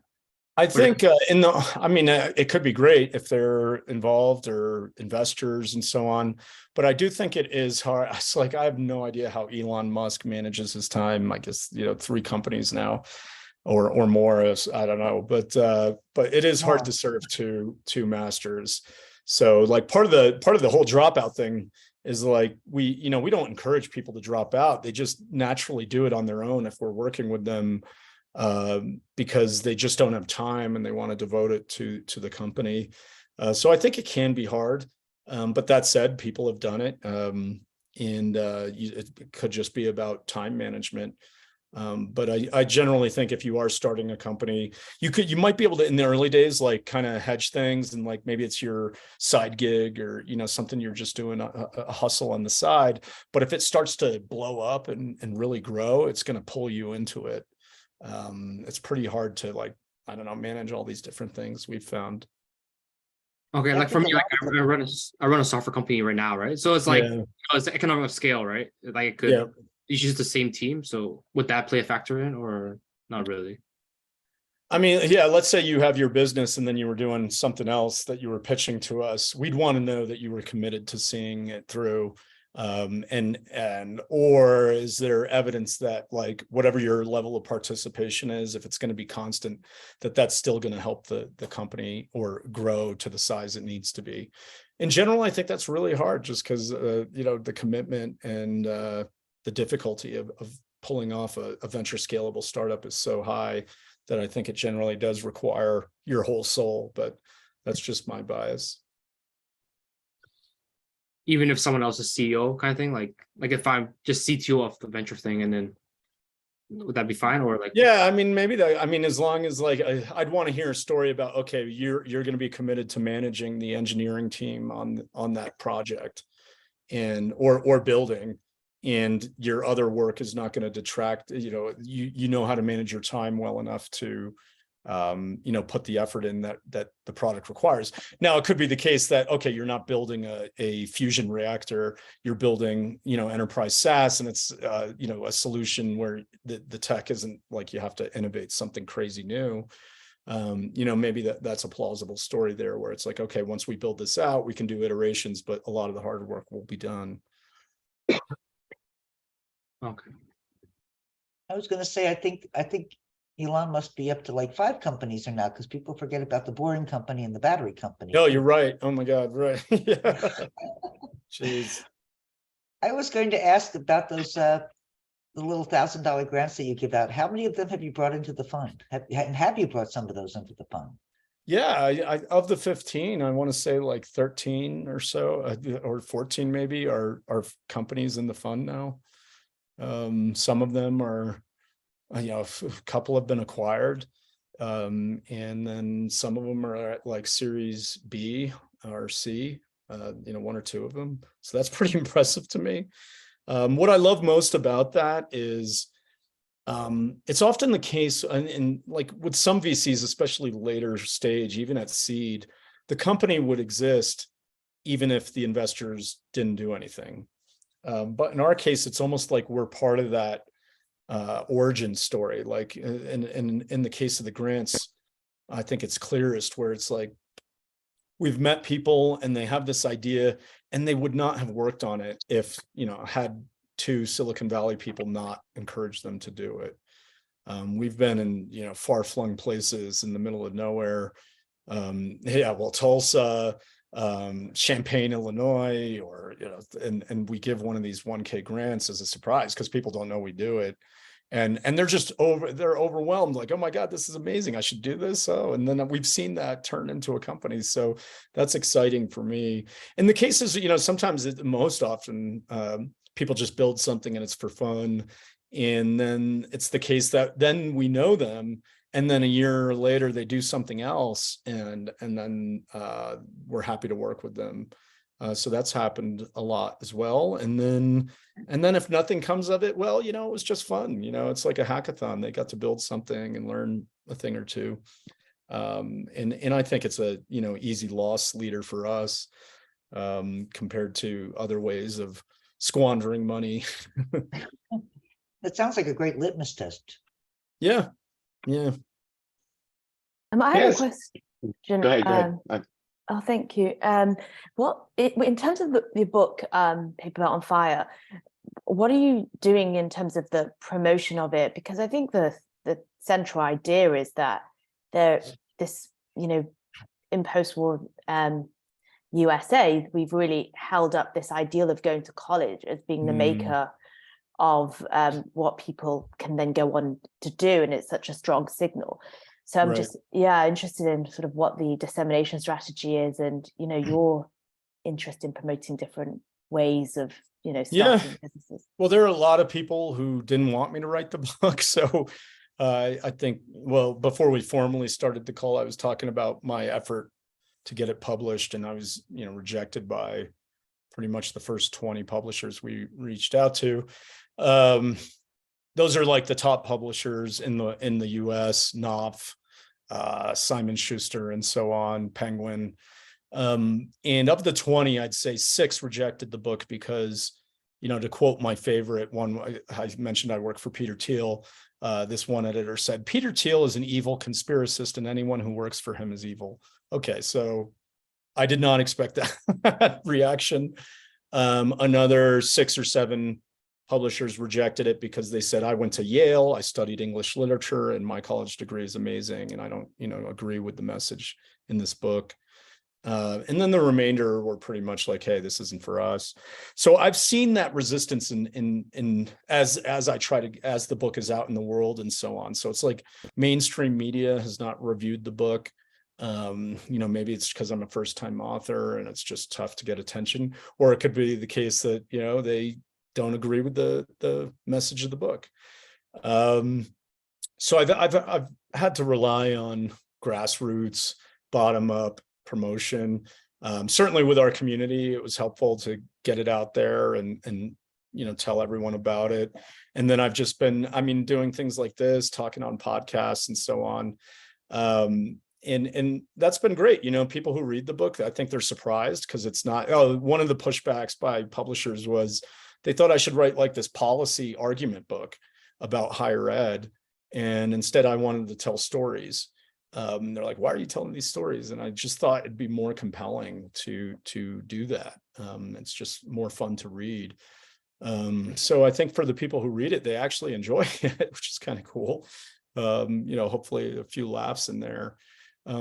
I think it could be great if they're involved or investors and so on, but I do think it is hard. It's like I have no idea how Elon Musk manages his time. I guess 3 companies now, or more. I don't know, but it is hard to serve two masters. So part of the whole dropout thing is we don't encourage people to drop out. They just naturally do it on their own if we're working with them, because they just don't have time and they want to devote it to the company. So I think it can be hard. But that said, people have done it. And it could just be about time management. But I generally think if you are starting a company, you might be able to, in the early days, kind of hedge things, and maybe it's your side gig or something you're just doing a hustle on the side. But if it starts to blow up and really grow, it's going to pull you into it. It's pretty hard to manage all these different things we've found. Okay, for me, I run a software company right now, right? So it's it's the economic of scale, right? It could it's just the same team. So would that play a factor in, or not really? I mean, yeah, let's say you have your business and then you were doing something else that you were pitching to us. We'd want to know that you were committed to seeing it through. Or is there evidence that whatever your level of participation is, if it's going to be constant, that's still going to help the company or grow to the size it needs to be. In general, I think that's really hard just because, the commitment and the difficulty of pulling off a venture scalable startup is so high that I think it generally does require your whole soul, but that's just my bias. Even if someone else is CEO kind of thing, like if I'm just CTO of the venture thing, and then would that be fine? Or yeah, I mean, maybe as long as I'd want to hear a story about, okay, you're going to be committed to managing the engineering team on that project or building, and your other work is not going to detract, you know how to manage your time well enough to put the effort in that the product requires. Now, it could be the case that, okay, you're not building a fusion reactor, you're building, enterprise SaaS, and it's, a solution where the tech isn't like you have to innovate something crazy new. Maybe that's a plausible story there where it's like, okay, once we build this out, we can do iterations, but a lot of the hard work will be done. Okay. I was going to say, I think Elon must be up to like 5 companies or now, because people forget about the boring company and the battery company. No, you're right. Oh my God, right. Yeah. Jeez. I was going to ask about those the little $1,000 grants that you give out. How many of them have you brought into the fund? Have you brought some of those into the fund? Yeah, I of the 15, I want to say like 13 or so, or 14 maybe are companies in the fund now. Some of them are, a couple have been acquired, and then some of them are at like Series B or C, 1 or 2 of them. So that's pretty impressive to me. What I love most about that is it's often the case, and like with some VCs, especially later stage, even at seed, the company would exist even if the investors didn't do anything. But in our case, it's almost like we're part of that origin story. Like in the case of the grants, I think it's clearest where it's like we've met people and they have this idea and they would not have worked on it if, had 2 Silicon Valley people not encouraged them to do it. We've been in, far-flung places in the middle of nowhere. Tulsa, Champaign, Illinois, or, and we give one of these 1K grants as a surprise because people don't know we do it. And they're just they're overwhelmed, like, oh my God, this is amazing, I should do this. Oh, and then we've seen that turn into a company. So that's exciting for me. In the cases, sometimes most often people just build something and it's for fun. And then it's the case that then we know them, and then a year later they do something else, and then we're happy to work with them. So that's happened a lot as well. And then if nothing comes of it, well, it was just fun. It's like a hackathon. They got to build something and learn a thing or two. And I think it's a easy loss leader for us compared to other ways of squandering money. That sounds like a great litmus test. Yeah. I have a question. Go ahead. Oh, thank you. In terms of the book, Paper on Fire, what are you doing in terms of the promotion of it? Because I think the central idea is that in post-war USA, we've really held up this ideal of going to college as being the maker of what people can then go on to do, and it's such a strong signal. So I'm just interested in sort of what the dissemination strategy is, and your interest in promoting different ways of starting businesses. Well, there are a lot of people who didn't want me to write the book, so I think, well, before we formally started the call, I was talking about my effort to get it published, and I was rejected by pretty much the first 20 publishers we reached out to. Those are like the top publishers in the US, Knopf, Simon Schuster, and so on, Penguin. And of the 20, I'd say 6 rejected the book because, to quote my favorite one, I mentioned I work for Peter Thiel. This one editor said, "Peter Thiel is an evil conspiracist, and anyone who works for him is evil." Okay, so I did not expect that reaction. Another 6 or 7 publishers rejected it because they said, "I went to Yale, I studied English literature, and my college degree is amazing, and I don't, agree with the message in this book." And then the remainder were pretty much like, "Hey, this isn't for us." So I've seen that resistance as the book is out in the world and so on. So it's like mainstream media has not reviewed the book. Maybe it's because I'm a first-time author and it's just tough to get attention, or it could be the case that they don't agree with the message of the book. So I've had to rely on grassroots, bottom up promotion. Certainly with our community, it was helpful to get it out there and tell everyone about it. And then I've just been, doing things like this, talking on podcasts and so on. And that's been great. You know, people who read the book, I think they're surprised because it's not, one of the pushbacks by publishers was they thought I should write like this policy argument book about higher ed. And instead I wanted to tell stories. They're like, why are you telling these stories? And I just thought it'd be more compelling to do that. It's just more fun to read. So I think for the people who read it, they actually enjoy it, which is kind of cool. You know, hopefully a few laughs in there.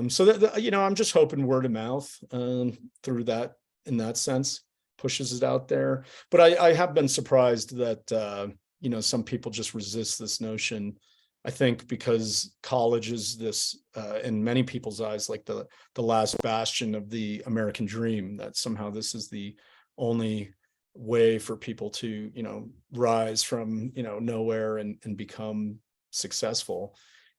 So that, you know, I'm just hoping word of mouth through that, in that sense, pushes it out there. But I have been surprised that, you know, some people just resist this notion. I think because college is this, in many people's eyes, like the last bastion of the American dream, that somehow this is the only way for people to, you know, rise from, you know, nowhere and become successful.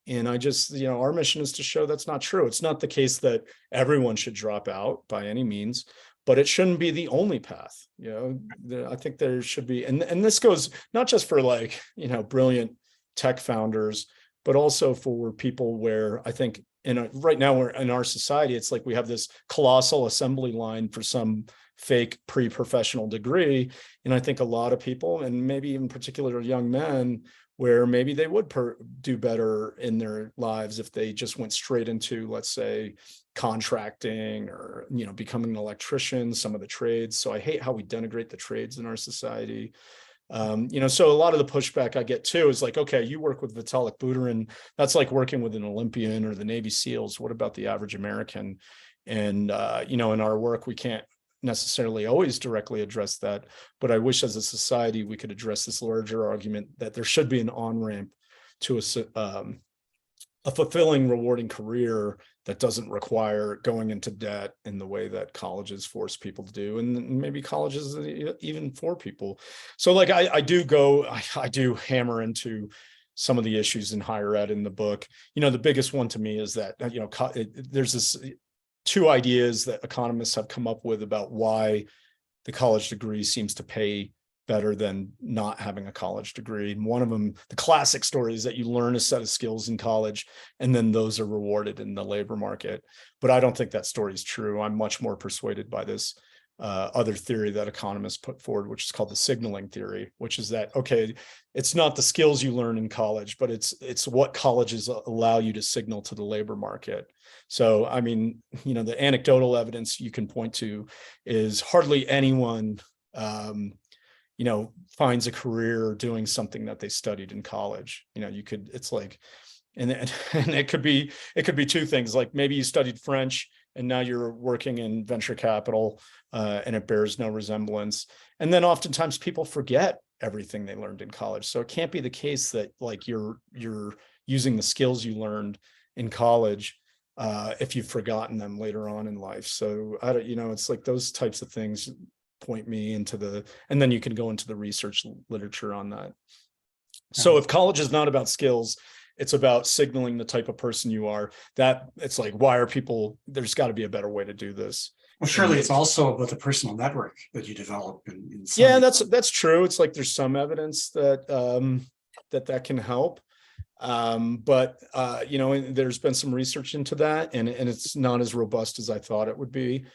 And I just, you know, our mission is to show that's not true. It's not the case that everyone should drop out by any means, but it shouldn't be the only path. You know, I think there should be, and this goes not just for like, you know, brilliant tech founders, but also for people where I think right now we're in our society, it's like we have this colossal assembly line for some fake pre-professional degree. And I think a lot of people, and maybe even particular young men, where maybe they would do better in their lives if they just went straight into, let's say, contracting or, you know, becoming an electrician, some of the trades. So I hate how we denigrate the trades in our society. You know, so a lot of the pushback I get too is like, okay, you work with Vitalik Buterin, that's like working with an Olympian or the Navy SEALs. What about the average American? And, you know, in our work, we can't necessarily always directly address that, but I wish as a society we could address this larger argument that there should be an on-ramp to a fulfilling, rewarding career that doesn't require going into debt in the way that colleges force people to do, and maybe colleges even for people. So like I do hammer into some of the issues in higher ed in the book. You know, the biggest one to me is that, you know, there's this two ideas that economists have come up with about why the college degree seems to pay better than not having a college degree. And one of them, the classic story, is that you learn a set of skills in college and then those are rewarded in the labor market. But I don't think that story is true. I'm much more persuaded by this other theory that economists put forward, which is called the signaling theory, which is that, okay, it's not the skills you learn in college, but it's what colleges allow you to signal to the labor market. So, I mean, you know, the anecdotal evidence you can point to is hardly anyone, you know, finds a career doing something that they studied in college. You know, it's like, and it could be two things, like maybe you studied French and now you're working in venture capital and it bears no resemblance. And then oftentimes people forget everything they learned in college. So it can't be the case that like you're using the skills you learned in college if you've forgotten them later on in life. So I don't, you know, it's like those types of things point me into and then you can go into the research literature on that. So if college is not about skills, it's about signaling the type of person you are. That it's like, why are people, there's got to be a better way to do this. Well, surely it's also about the personal network that you develop. Yeah, that's true. It's like there's some evidence that that can help. But you know, there's been some research into that, and it's not as robust as I thought it would be.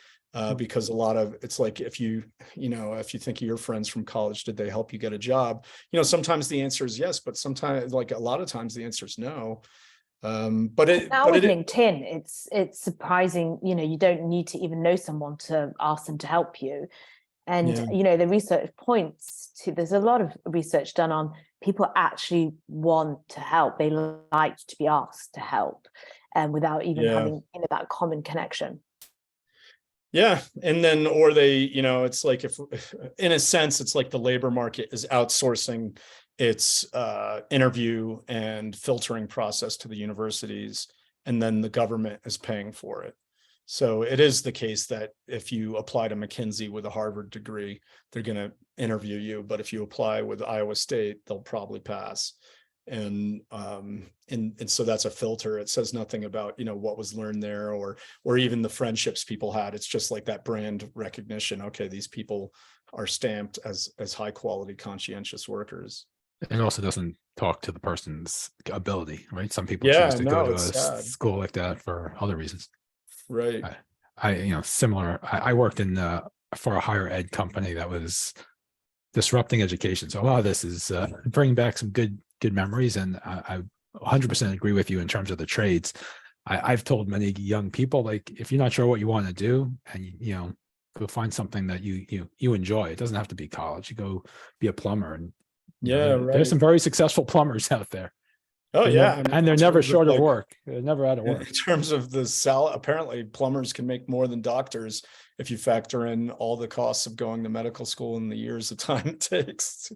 Because a lot of it's like if you think of your friends from college, did they help you get a job? You know, sometimes the answer is yes, but sometimes, like a lot of times, the answer is no. But with LinkedIn, it's surprising. You know, you don't need to even know someone to ask them to help you. And you know, the research points to, there's a lot of research done on people actually want to help. They like to be asked to help, and without even having that common connection. Yeah. And then, or they, you know, it's like if in a sense, it's like the labor market is outsourcing its interview and filtering process to the universities, and then the government is paying for it. So it is the case that if you apply to McKinsey with a Harvard degree, they're going to interview you. But if you apply with Iowa State, they'll probably pass. And so that's a filter. It says nothing about, you know, what was learned there or even the friendships people had. It's just like that brand recognition. Okay, these people are stamped as high quality, conscientious workers. It also doesn't talk to the person's ability, right? Some people Yeah, choose to go no, to it's a sad. school like that for other reasons. Right. Similar. I worked in for a higher ed company that was disrupting education. So a lot of this is bringing back some good memories. And I 100% agree with you in terms of the trades. I've told many young people, like, if you're not sure what you want to do, and go find something that you enjoy. It doesn't have to be college. You go be a plumber, and there's some very successful plumbers out there. Oh yeah, and they're never short of work. They're never out of work. In terms of the apparently plumbers can make more than doctors if you factor in all the costs of going to medical school and the years of time it takes.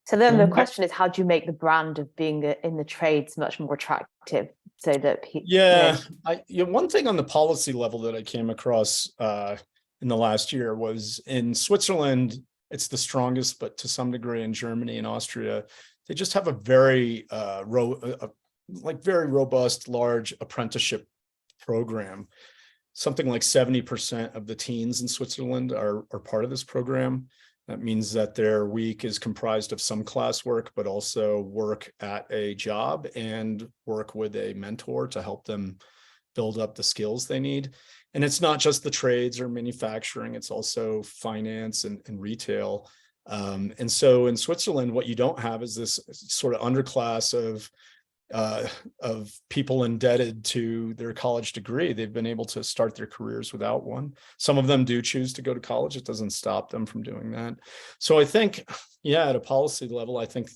So then the question is, how do you make the brand of being in the trades much more attractive so that people? One thing on the policy level that I came across in the last year was in Switzerland. It's the strongest, but to some degree in Germany and Austria, they just have a very very robust, large apprenticeship program. Something like 70% of the teens in Switzerland are part of this program. That means that their week is comprised of some classwork, but also work at a job and work with a mentor to help them build up the skills they need. And it's not just the trades or manufacturing, it's also finance and retail. And so in Switzerland, what you don't have is this sort of underclass of people indebted to their college degree. They've been able to start their careers without one. Some of them do choose to go to college. It doesn't stop them from doing that. So I think, at a policy level, I think,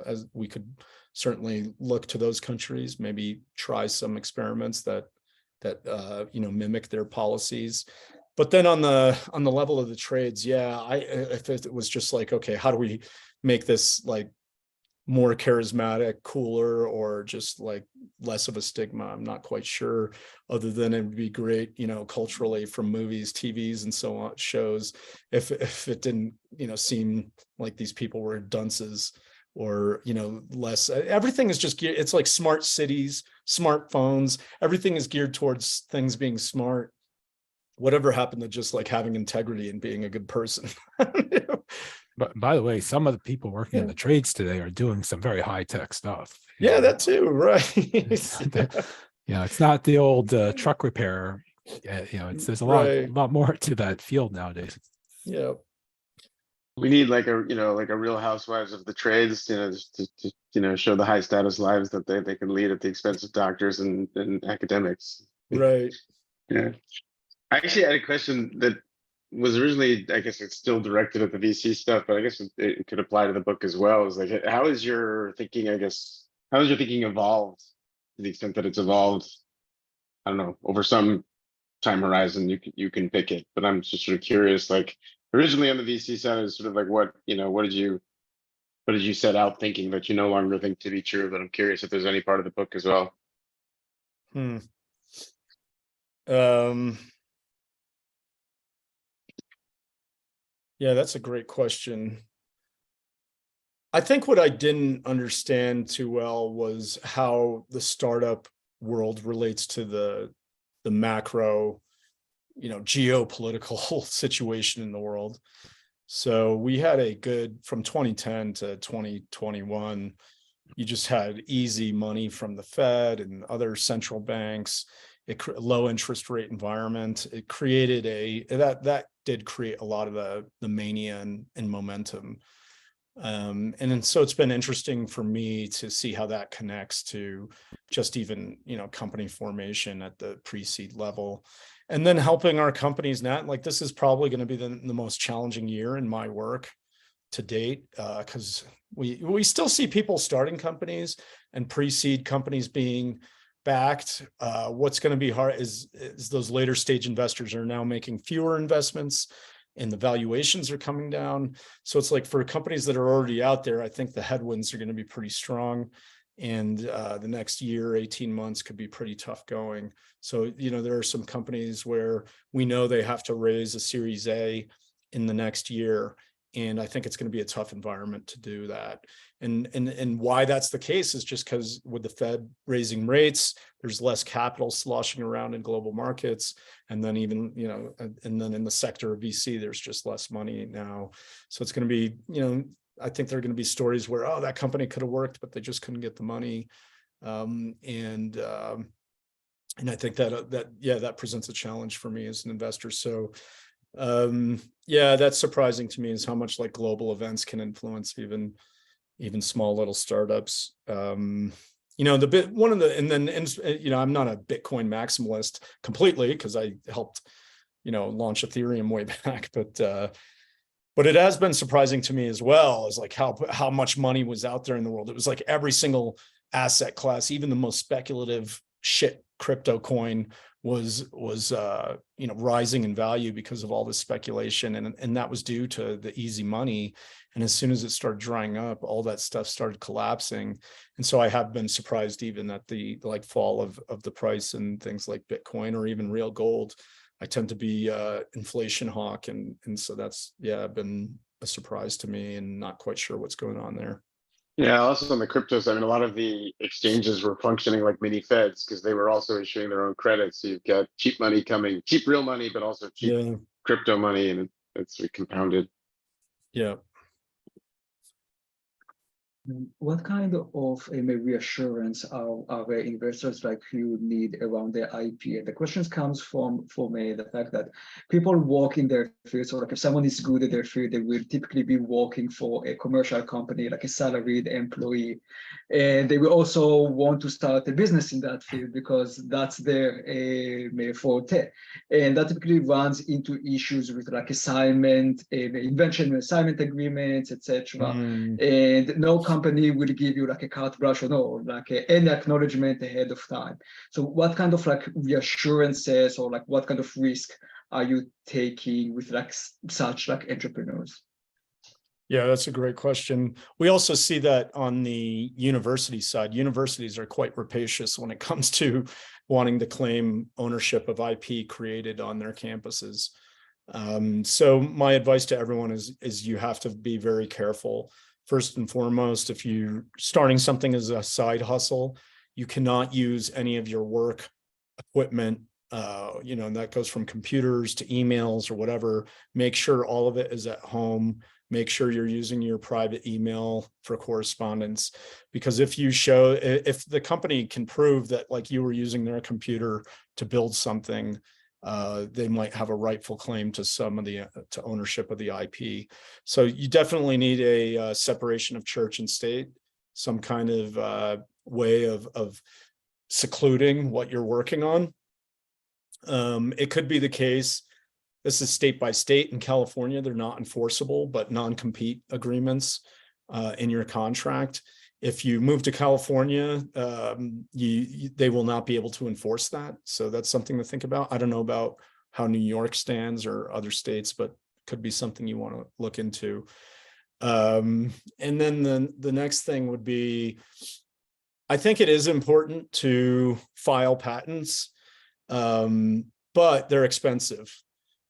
as we could certainly look to those countries, maybe try some experiments that mimic their policies. But then on the level of the trades, if it was just like, okay, how do we make this like more charismatic, cooler, or just like less of a stigma? I'm not quite sure, other than it would be great, culturally, from movies, TVs, and so on, shows, if it didn't, seem like these people were dunces, or less. Everything is just it's like smart cities, smartphones, everything is geared towards things being smart. Whatever happened to just like having integrity and being a good person? But by the way, some of the people working in the trades today are doing some very high-tech stuff. That too, right? It's not the old truck repair. There's a lot more to that field nowadays. Yeah. We need like a real housewives of the trades, to show the high status lives that they can lead at the expense of doctors and academics. Right. Yeah. I actually had a question that was originally, I guess it's still directed at the VC stuff, but I guess it could apply to the book as well. Is like, how is your thinking evolved, to the extent that it's evolved? I don't know, over some time horizon, you can pick it, but I'm just sort of curious, like, originally on the VC side is sort of like, what did you set out thinking that you no longer think to be true? But I'm curious if there's any part of the book as well. Yeah, that's a great question. I think what I didn't understand too well was how the startup world relates to the macro, geopolitical situation in the world. So we had from 2010 to 2021, you just had easy money from the Fed and other central banks. Low interest rate environment. It created that did create a lot of the mania and momentum. And so it's been interesting for me to see how that connects to just even, company formation at the pre-seed level, and then helping our companies now. Like, this is probably going to be the most challenging year in my work to date, because we still see people starting companies and pre-seed companies being backed. What's going to be hard is those later stage investors are now making fewer investments and the valuations are coming down. So it's like, for companies that are already out there, I think the headwinds are going to be pretty strong, and the next year, 18 months could be pretty tough going. So, there are some companies where we know they have to raise a Series A in the next year, And I think it's going to be a tough environment to do that. And why that's the case is just because with the Fed raising rates, there's less capital sloshing around in global markets. And then even, and then in the sector of VC, there's just less money now. So it's going to be, I think there are going to be stories where, oh, that company could have worked, but they just couldn't get the money. And I think that presents a challenge for me as an investor. So that's surprising to me, is how much like global events can influence even small little startups. I'm not a Bitcoin maximalist completely, because I helped launch Ethereum way back, but it has been surprising to me as well, as like how much money was out there in the world. It was like every single asset class, even the most speculative shit crypto coin was rising in value because of all this speculation, and that was due to the easy money. And as soon as it started drying up, all that stuff started collapsing. And so I have been surprised even at the fall of the price and things like Bitcoin or even real gold. I tend to be inflation hawk, and so that's been a surprise to me, and not quite sure what's going on there. Yeah, also on the cryptos, I mean, a lot of the exchanges were functioning like mini feds because they were also issuing their own credit. So you've got cheap money coming, cheap real money, but also cheap crypto money, and it's compounded. Yeah. What kind of reassurance are investors like you need around their IP? And the questions comes for me, the fact that people work in their field. So like if someone is good at their field, they will typically be working for a commercial company, like a salaried employee. And they will also want to start a business in that field because that's their forte. And that typically runs into issues with like assignment, invention assignment agreements, etc. And no company will give you like a carte blanche or like any acknowledgement ahead of time. So what kind of like reassurances or like what kind of risk are you taking with like such like entrepreneurs? Yeah, that's a great question. We also see that on the university side. Universities are quite rapacious when it comes to wanting to claim ownership of IP created on their campuses. So my advice to everyone is you have to be very careful. First and foremost, if you're starting something as a side hustle, you cannot use any of your work equipment, and that goes from computers to emails or whatever. Make sure all of it is at home. Make sure you're using your private email for correspondence, because if the company can prove that like you were using their computer to build something, they might have a rightful claim to to ownership of the IP. So you definitely need a separation of church and state, some kind of way of secluding what you're working on. It could be the case, this is state by state. In California, they're not enforceable, but non-compete agreements in your contract. If you move to California, they will not be able to enforce that. So that's something to think about. I don't know about how New York stands or other states, but could be something you want to look into. And then the next thing would be, I think it is important to file patents, but they're expensive.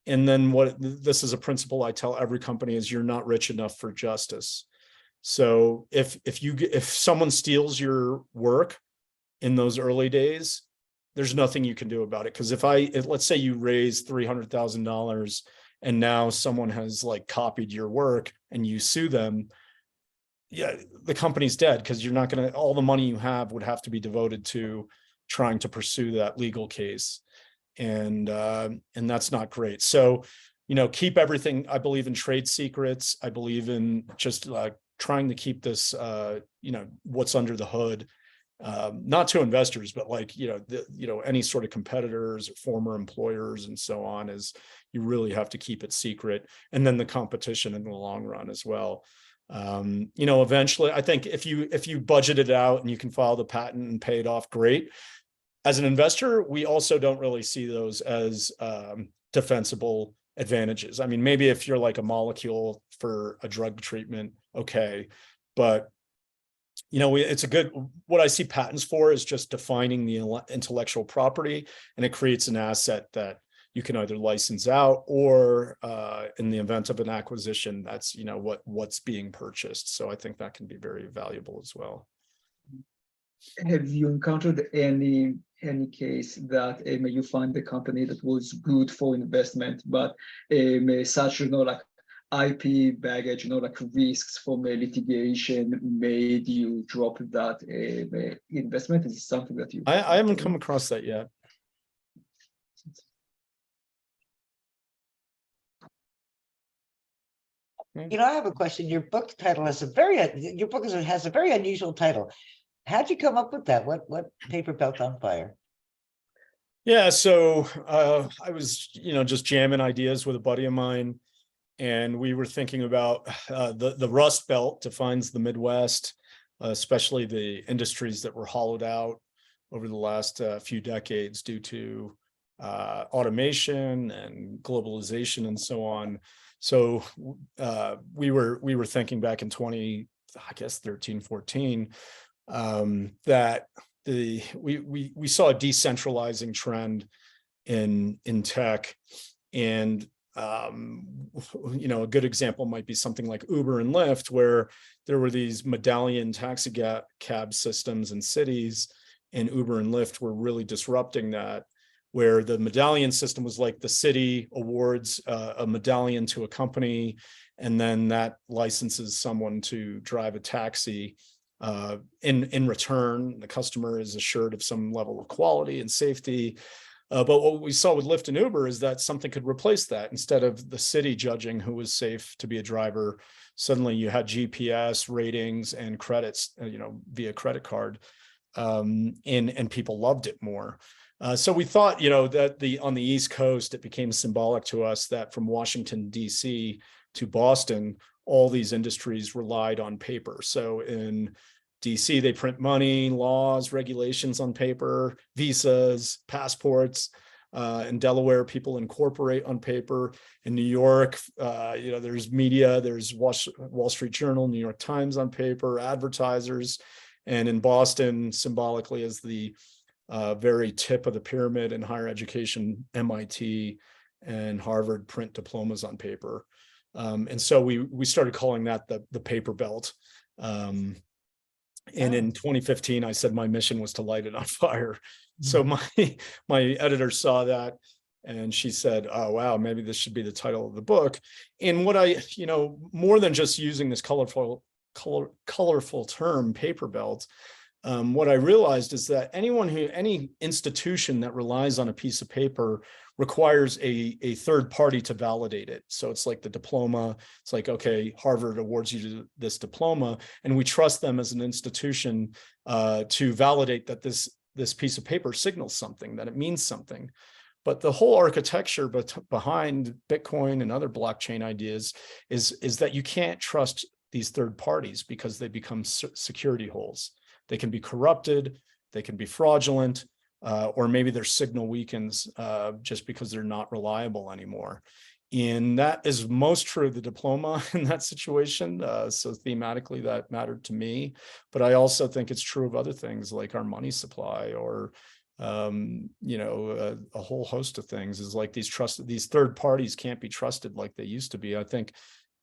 And then this is a principle I tell every company is you're not rich enough for justice. So if someone steals your work in those early days, there's nothing you can do about it. Because if let's say you raise $300,000 and now someone has like copied your work and you sue them, the company's dead, because you're not going to, all the money you have would have to be devoted to trying to pursue that legal case. And that's not great. So, keep everything. I believe in trade secrets. I believe in just trying to keep this, what's under the hood, not to investors, but like, any sort of competitors or former employers and so on, is you really have to keep it secret. And then the competition in the long run as well. Eventually, I think if you budget it out and you can file the patent and pay it off, great. As an investor, we also don't really see those as defensible advantages. I mean, maybe if you're like a molecule for a drug treatment, okay. But, it's a good, what I see patents for is just defining the intellectual property, and it creates an asset that you can either license out, or in the event of an acquisition, that's, you know, what's being purchased. So I think that can be very valuable as well. Have you encountered any case that you find the company that was good for investment, but such, you know, like IP baggage, you know, like risks from litigation made you drop that investment? Is it something that you? I haven't come across that yet. You know, I have a question. Your book title has has a very unusual title. How'd you come up with that? What paper belt on fire? Yeah, so I was, you know, just jamming ideas with a buddy of mine, and we were thinking about the Rust Belt defines the Midwest, especially the industries that were hollowed out over the last few decades due to automation and globalization and so on. So we were thinking back in 13, 14, that we saw a decentralizing trend in tech, and you know, a good example might be something like Uber and Lyft, where there were these medallion taxi cab systems in cities, and Uber and Lyft were really disrupting that, where the medallion system was like the city awards a medallion to a company, and then that licenses someone to drive a taxi. In return, the customer is assured of some level of quality and safety. But what we saw with Lyft and Uber is that something could replace that. Instead of the city judging who was safe to be a driver, suddenly you had GPS ratings and credits, you know, via credit card, and people loved it more. So we thought, you know, that on the East Coast, it became symbolic to us that from Washington, D.C. to Boston, all these industries relied on paper. So in DC, they print money, laws, regulations on paper, visas, passports. In Delaware, people incorporate on paper. In New York, you know, there's media, there's Wall Street Journal, New York Times on paper, advertisers. And in Boston, symbolically as the very tip of the pyramid in higher education, MIT and Harvard print diplomas on paper. And so we started calling that the paper belt. And in 2015, I said my mission was to light it on fire. So my editor saw that, and she said, "Oh wow, maybe this should be the title of the book." And what I, you know, more than just using this colorful term, paper belt, what I realized is that any institution that relies on a piece of paper requires a third party to validate it. So it's like the diploma. It's like, okay, Harvard awards you this diploma, and we trust them as an institution to validate that this piece of paper signals something, that it means something. But the whole architecture behind Bitcoin and other blockchain ideas is that you can't trust these third parties because they become security holes. They can be corrupted, they can be fraudulent, or maybe their signal weakens just because they're not reliable anymore. And that is most true of the diploma in that situation. So thematically, that mattered to me. But I also think it's true of other things like our money supply, or you know, a whole host of things. Is like these third parties can't be trusted like they used to be. I think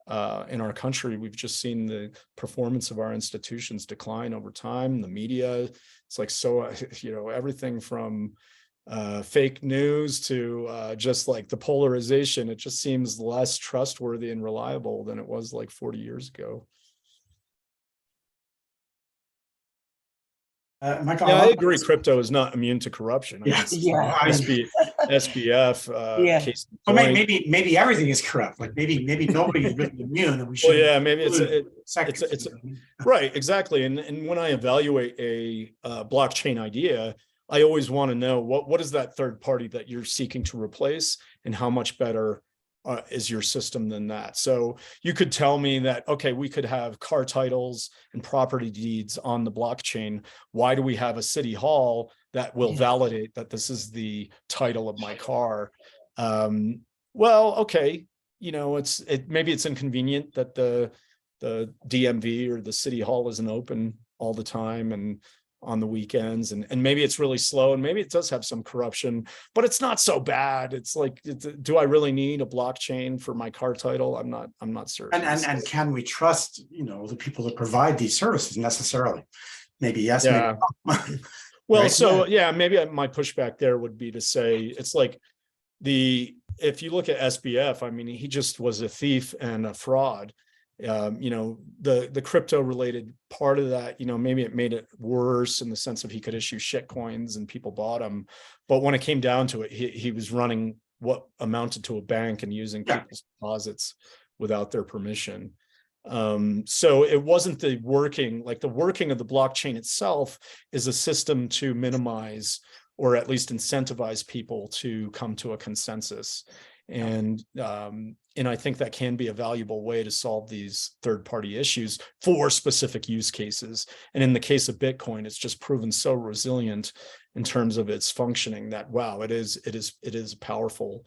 in our country, we've just seen the performance of our institutions decline over time. The media, it's like, so, you know, everything from fake news to just like the polarization, it just seems less trustworthy and reliable than it was like 40 years ago. Michael, Yeah, I agree. Crypto is not immune to corruption. Yes. SBF, case in Well, point. maybe everything is corrupt. Like maybe nobody is really immune, and we should. Well, yeah, maybe it's right, exactly. And when I evaluate a blockchain idea, I always want to know what is that third party that you're seeking to replace, and how much better is your system than that. So you could tell me that, okay, we could have car titles and property deeds on the blockchain. Why do we have a city hall that will validate that this is the title of my car? Well, okay, you know, maybe it's inconvenient that the DMV or the city hall isn't open all the time, and on the weekends, and maybe it's really slow, and maybe it does have some corruption, but it's not so bad. It's like, do I really need a blockchain for my car title? I'm not certain. And can we trust, the people that provide these services necessarily? Maybe yes, Yeah. maybe no. Well, Right? so yeah, maybe my pushback there would be to say it's like if you look at SBF, I mean, he just was a thief and a fraud. The crypto related part of that, maybe it made it worse in the sense of he could issue shit coins and people bought them. But when it came down to it, he was running what amounted to a bank and using people's deposits without their permission. So it wasn't the working of the blockchain itself is a system to minimize or at least incentivize people to come to a consensus. And I think that can be a valuable way to solve these third-party issues for specific use cases. And in the case of Bitcoin, it's just proven so resilient in terms of its functioning that, wow, it is powerful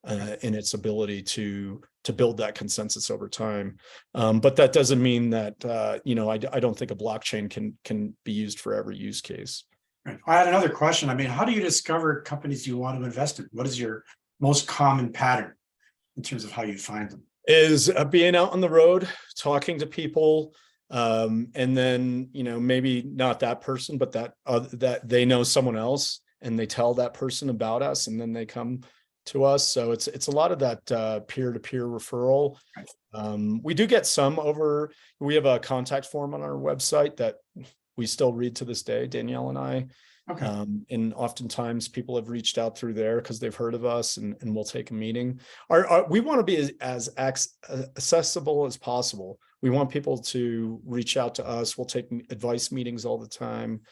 in its ability to build that consensus over time. But that doesn't mean that I don't think a blockchain can be used for every use case. Right. I had another question. I mean, how do you discover companies you want to invest in? What is your most common pattern in terms of how you find them? Is being out on the road, talking to people, and then maybe not that person, but that they know someone else, and they tell that person about us, and then they come to us. So it's a lot of that peer-to-peer referral. We do get some over. We have a contact form on our website that we still read to this day, Danielle and I. Okay. And oftentimes people have reached out through there because they've heard of us, and we'll take a meeting. We want to be as accessible as possible. We want people to reach out to us. We'll take advice meetings all the time.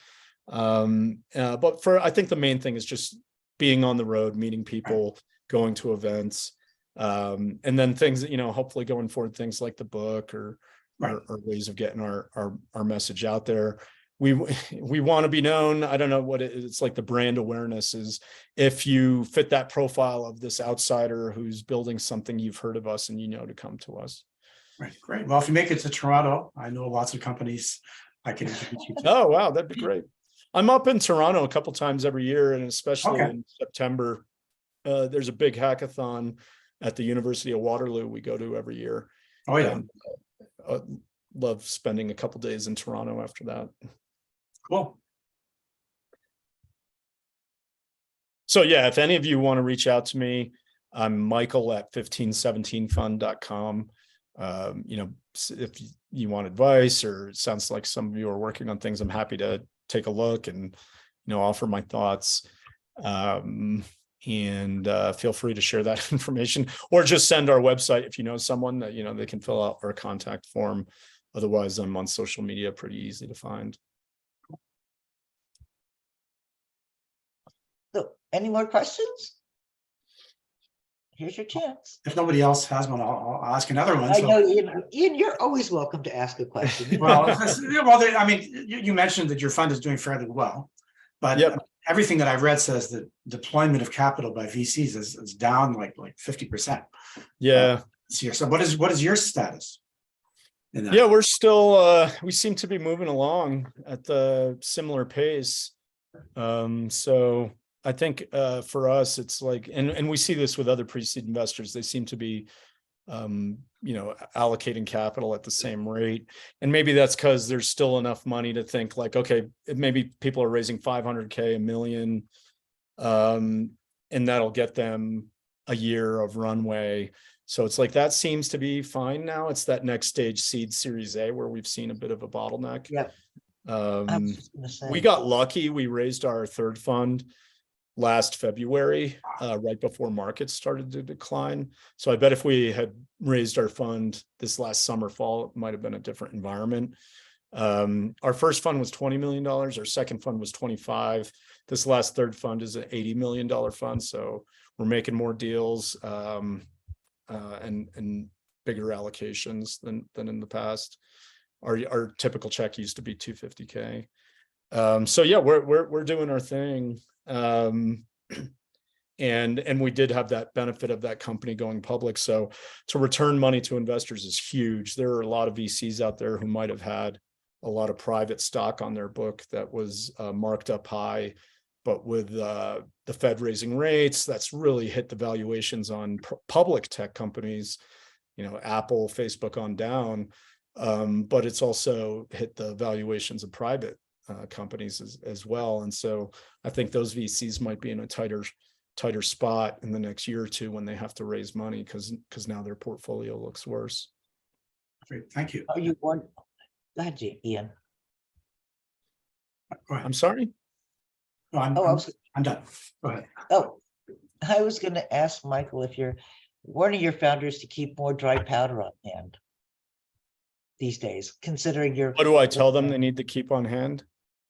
But I think the main thing is just being on the road, meeting people, going to events, and then things that, hopefully going forward, things like the book or ways of getting our message out there. We want to be known. I don't know what it's like. The brand awareness is if you fit that profile of this outsider who's building something, you've heard of us and to come to us. Right, great. Well, if you make it to Toronto, I know lots of companies I can introduce you to. Oh, wow, that'd be great. I'm up in Toronto a couple times every year, and especially in September, there's a big hackathon at the University of Waterloo we go to every year. Oh yeah. And, love spending a couple days in Toronto after that. Cool. So yeah, if any of you want to reach out to me, I'm Michael at 1517fund.com. If you want advice, or it sounds like some of you are working on things, I'm happy to take a look and offer my thoughts. And feel free to share that information, or just send our website if you know someone that they can fill out our contact form. Otherwise, I'm on social media, pretty easy to find. So, any more questions? Here's your chance. If nobody else has one, I'll ask another one. I know, Ian, you're always welcome to ask a question. You mentioned that your fund is doing fairly well, but everything that I've read says that deployment of capital by VCs is down like 50%. Yeah. So what is your status? Yeah, we're still we seem to be moving along at the similar pace. So I think for us, it's like, and we see this with other pre-seed investors, they seem to be allocating capital at the same rate. And maybe that's because there's still enough money to think like, okay, maybe people are raising 500K, $1 million, and that'll get them a year of runway. So it's like, that seems to be fine now. It's that next stage, seed Series A, where we've seen a bit of a bottleneck. Yeah. We got lucky. We raised our third fund last February, right before markets started to decline. So I bet if we had raised our fund this last summer, fall, it might have been a different environment. Our first fund was $20 million. Our second fund was 25. This last third fund is an $80 million fund. So we're making more deals and bigger allocations than in the past. Our typical check used to be $250K. So yeah, we're doing our thing. And we did have that benefit of that company going public. So to return money to investors is huge. There are a lot of VCs out there who might have had a lot of private stock on their book that was marked up high. But with the Fed raising rates, that's really hit the valuations on public tech companies, Apple, Facebook on down. But it's also hit the valuations of private companies as well. And so I think those VCs might be in a tighter spot in the next year or two when they have to raise money because now their portfolio looks worse. Great, thank you. Are you one? Go ahead, Ian. Go ahead. I'm sorry? No, I'm done. Go ahead. Oh, I was going to ask Michael if you're warning your founders to keep more dry powder on hand these days, considering your. What do I tell them they need to keep on hand?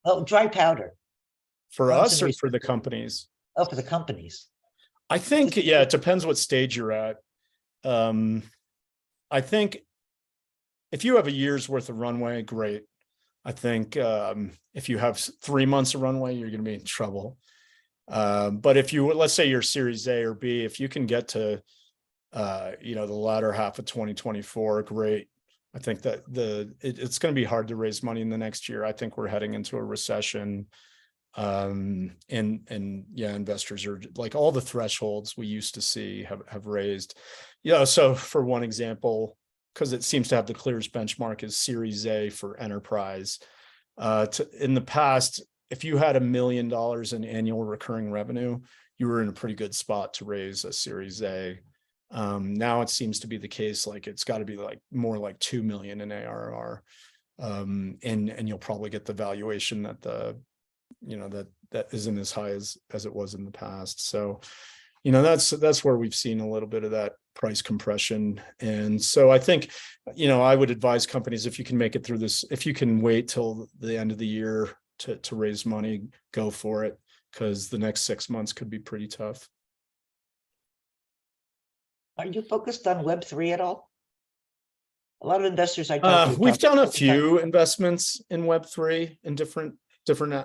Oh, dry powder. For Funds us and or for the companies? Oh, for the companies. I think, yeah, it depends what stage you're at. I think if you have a year's worth of runway, great. I think if you have 3 months of runway, you're going to be in trouble. But if you, let's say you're Series A or B, if you can get to, the latter half of 2024, great. I think that it's going to be hard to raise money in the next year. I think we're heading into a recession. And yeah, investors are like all the thresholds we used to see have raised. So for one example, because it seems to have the clearest benchmark is Series A for enterprise. In the past, if you had $1 million in annual recurring revenue, you were in a pretty good spot to raise a Series A. Now it seems to be the case, like it's got to be like more like 2 million in ARR. And you'll probably get the valuation that that isn't as high as it was in the past. So, that's where we've seen a little bit of that price compression. And so I think, I would advise companies, if you can make it through this, if you can wait till the end of the year to raise money, go for it, because the next 6 months could be pretty tough. Are you focused on Web3 at all? A lot of investors I talk to. We've done a few investments in Web3 in different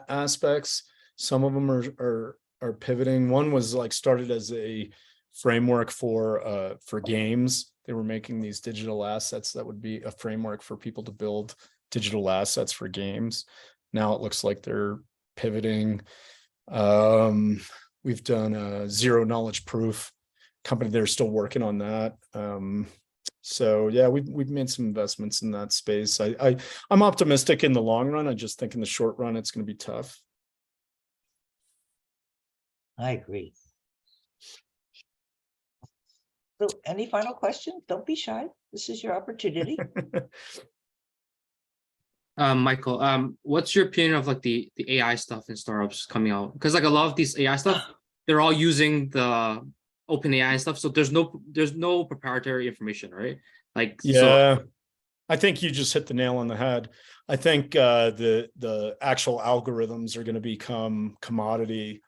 aspects. Some of them are pivoting. One was like started as a framework for games. They were making these digital assets that would be a framework for people to build digital assets for games. Now it looks like they're pivoting. We've done a zero knowledge proof company. They're still working on that. So yeah, we've made some investments in that space. I'm optimistic in the long run. I just think in the short run, it's going to be tough. I agree. So any final questions? Don't be shy. This is your opportunity. Michael, what's your opinion of like the AI stuff in startups coming out? Because like a lot of these AI stuff, they're all using the OpenAI and stuff. So there's no proprietary information, right? Like, yeah, so I think you just hit the nail on the head. I think the actual algorithms are going to become commodity.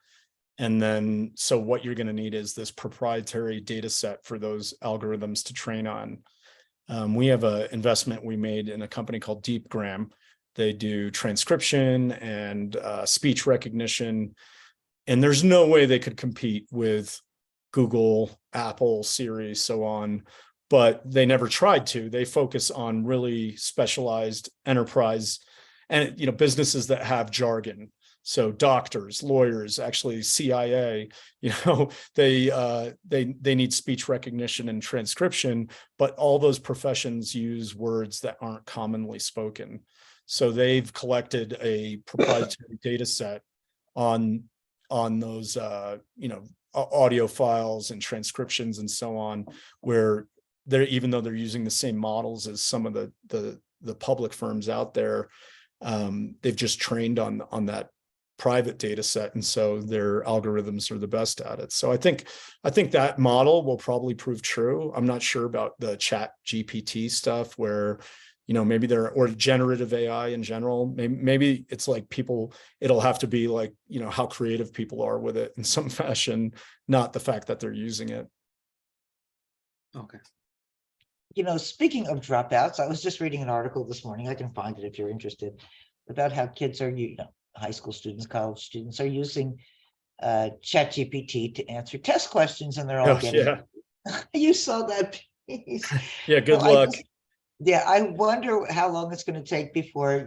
And then, so what you're going to need is this proprietary data set for those algorithms to train on. We have an investment we made in a company called DeepGram. They do transcription and speech recognition. And there's no way they could compete with Google, Apple, Siri, so on. But they never tried to. They focus on really specialized enterprise and businesses that have jargon. So doctors, lawyers, actually CIA, they need speech recognition and transcription, but all those professions use words that aren't commonly spoken. So they've collected a proprietary data set on those audio files and transcriptions and so on, where even though they're using the same models as some of the public firms out there, they've just trained on that private data set, and so their algorithms are the best at it. So I think that model will probably prove true. I'm not sure about the chat GPT stuff where maybe or generative AI in general. Maybe it's like it'll have to be like how creative people are with it in some fashion, not the fact that they're using it. Okay. Speaking of dropouts, I was just reading an article this morning. I can find it if you're interested, about how kids are high school students, college students are using ChatGPT to answer test questions, and they're all getting. Yeah. You saw that piece. Yeah, good luck. Yeah, I wonder how long it's going to take before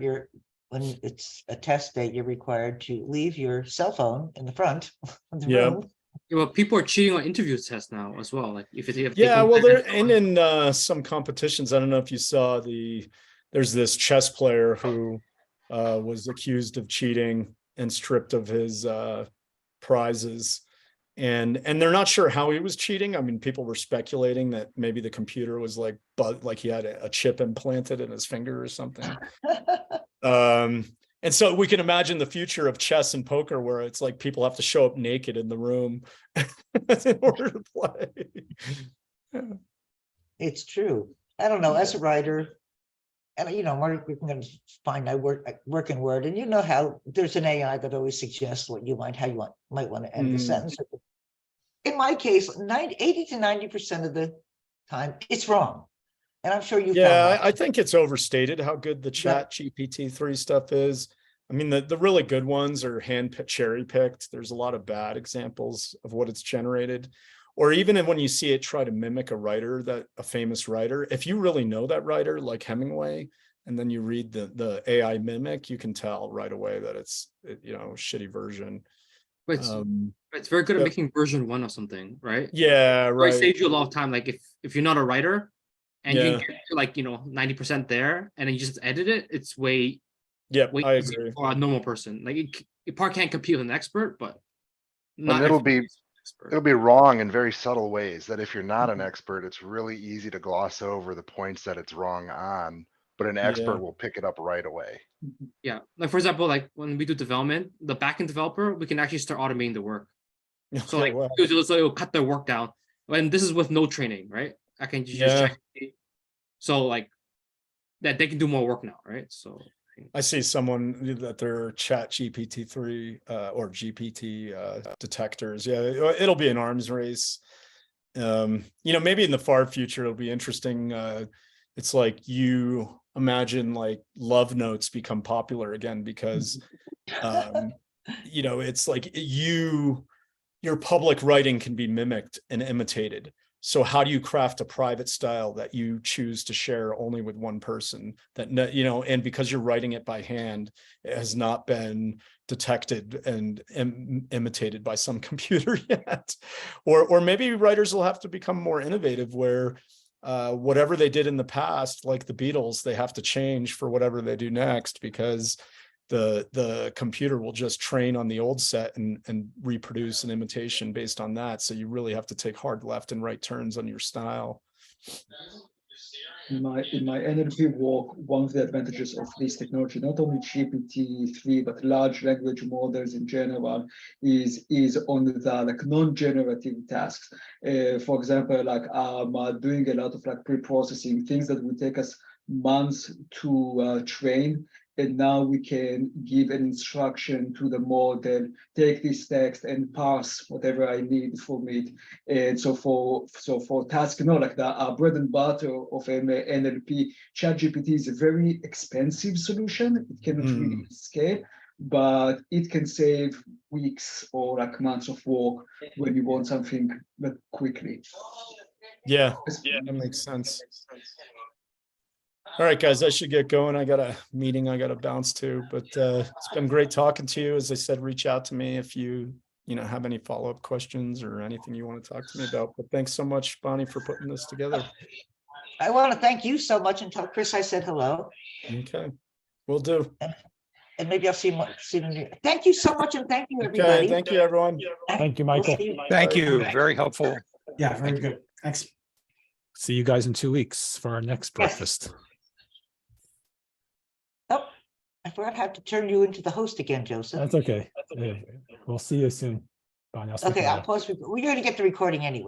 when it's a test day, you're required to leave your cell phone in the front of the Yeah. room. Yeah, well, people are cheating on interview tests now as well. Like if they Yeah, well, compare- they're in some competitions. I don't know if you saw there's this chess player who was accused of cheating and stripped of his prizes. And they're not sure how he was cheating. I mean, people were speculating that maybe the computer was like he had a chip implanted in his finger or something. And so we can imagine the future of chess and poker where it's like people have to show up naked in the room in order to play. It's true. I don't know, as a writer, and we're going to find I work in Word, and you know how there's an AI that always suggests how you might want to end the sentence. In my case, 80 to 90% of the time, it's wrong. And I'm sure you found that. I think it's overstated how good the chat GPT-3 stuff is. I mean, the really good ones are cherry picked. There's a lot of bad examples of what it's generated. Or even when you see it try to mimic a famous writer, if you really know that writer, like Hemingway, and then you read the AI mimic, you can tell right away that it's a shitty version. But it's very good at making version 1 of something, right? Yeah, right. It saves you a lot of time. Like if you're not a writer and you can get to like 90% there, and then you just edit it, it's way I agree. For a normal person. Like it probably can't compete with an expert, but it'll be wrong in very subtle ways that if you're not an expert, it's really easy to gloss over the points that it's wrong on, but an expert will pick it up right away. Yeah, like for example, like when we do development, the backend developer, we can actually start automating the work. So like it'll cut their work down. And this is with no training, right? I can just check. So like that they can do more work now, right? So I see someone that their chat GPT-3 or GPT detectors. Yeah, it'll be an arms race. Maybe in the far future, it'll be interesting. It's like you imagine like love notes become popular again because, it's like your public writing can be mimicked and imitated. So how do you craft a private style that you choose to share only with one person that, and because you're writing it by hand, it has not been detected and imitated by some computer yet. Or maybe writers will have to become more innovative where whatever they did in the past, like the Beatles, they have to change for whatever they do next because the computer will just train on the old set and reproduce an imitation based on that. So you really have to take hard left and right turns on your style. In my NLP work, one of the advantages of this technology, not only GPT-3 but large language models in general, is on the like non-generative tasks. For example, like doing a lot of like pre-processing, things that would take us months to train. And now we can give an instruction to the model, take this text and parse whatever I need from it. And so for tasks, like the bread and butter of NLP, ChatGPT is a very expensive solution. It cannot really scale, but it can save weeks or like months of work when you want something quickly. Yeah, that makes sense. All right, guys, I should get going. I got a meeting I got to bounce to, but it's been great talking to you. As I said, reach out to me if you have any follow-up questions or anything you want to talk to me about. But thanks so much, Bonnie, for putting this together. I want to thank you so much and tell Chris I said hello. Okay, will do. And maybe I'll see you. Thank you so much, and thank you, everybody. Okay, thank you, everyone. Thank you, Michael. Thank you. Very helpful. Yeah, very good. Thanks. See you guys in 2 weeks for our next breakfast. Oh, I forgot how to turn you into the host again, Joseph. That's okay. We'll see you soon. Bye now. Okay, I'll pause. We're going to get the recording anyway.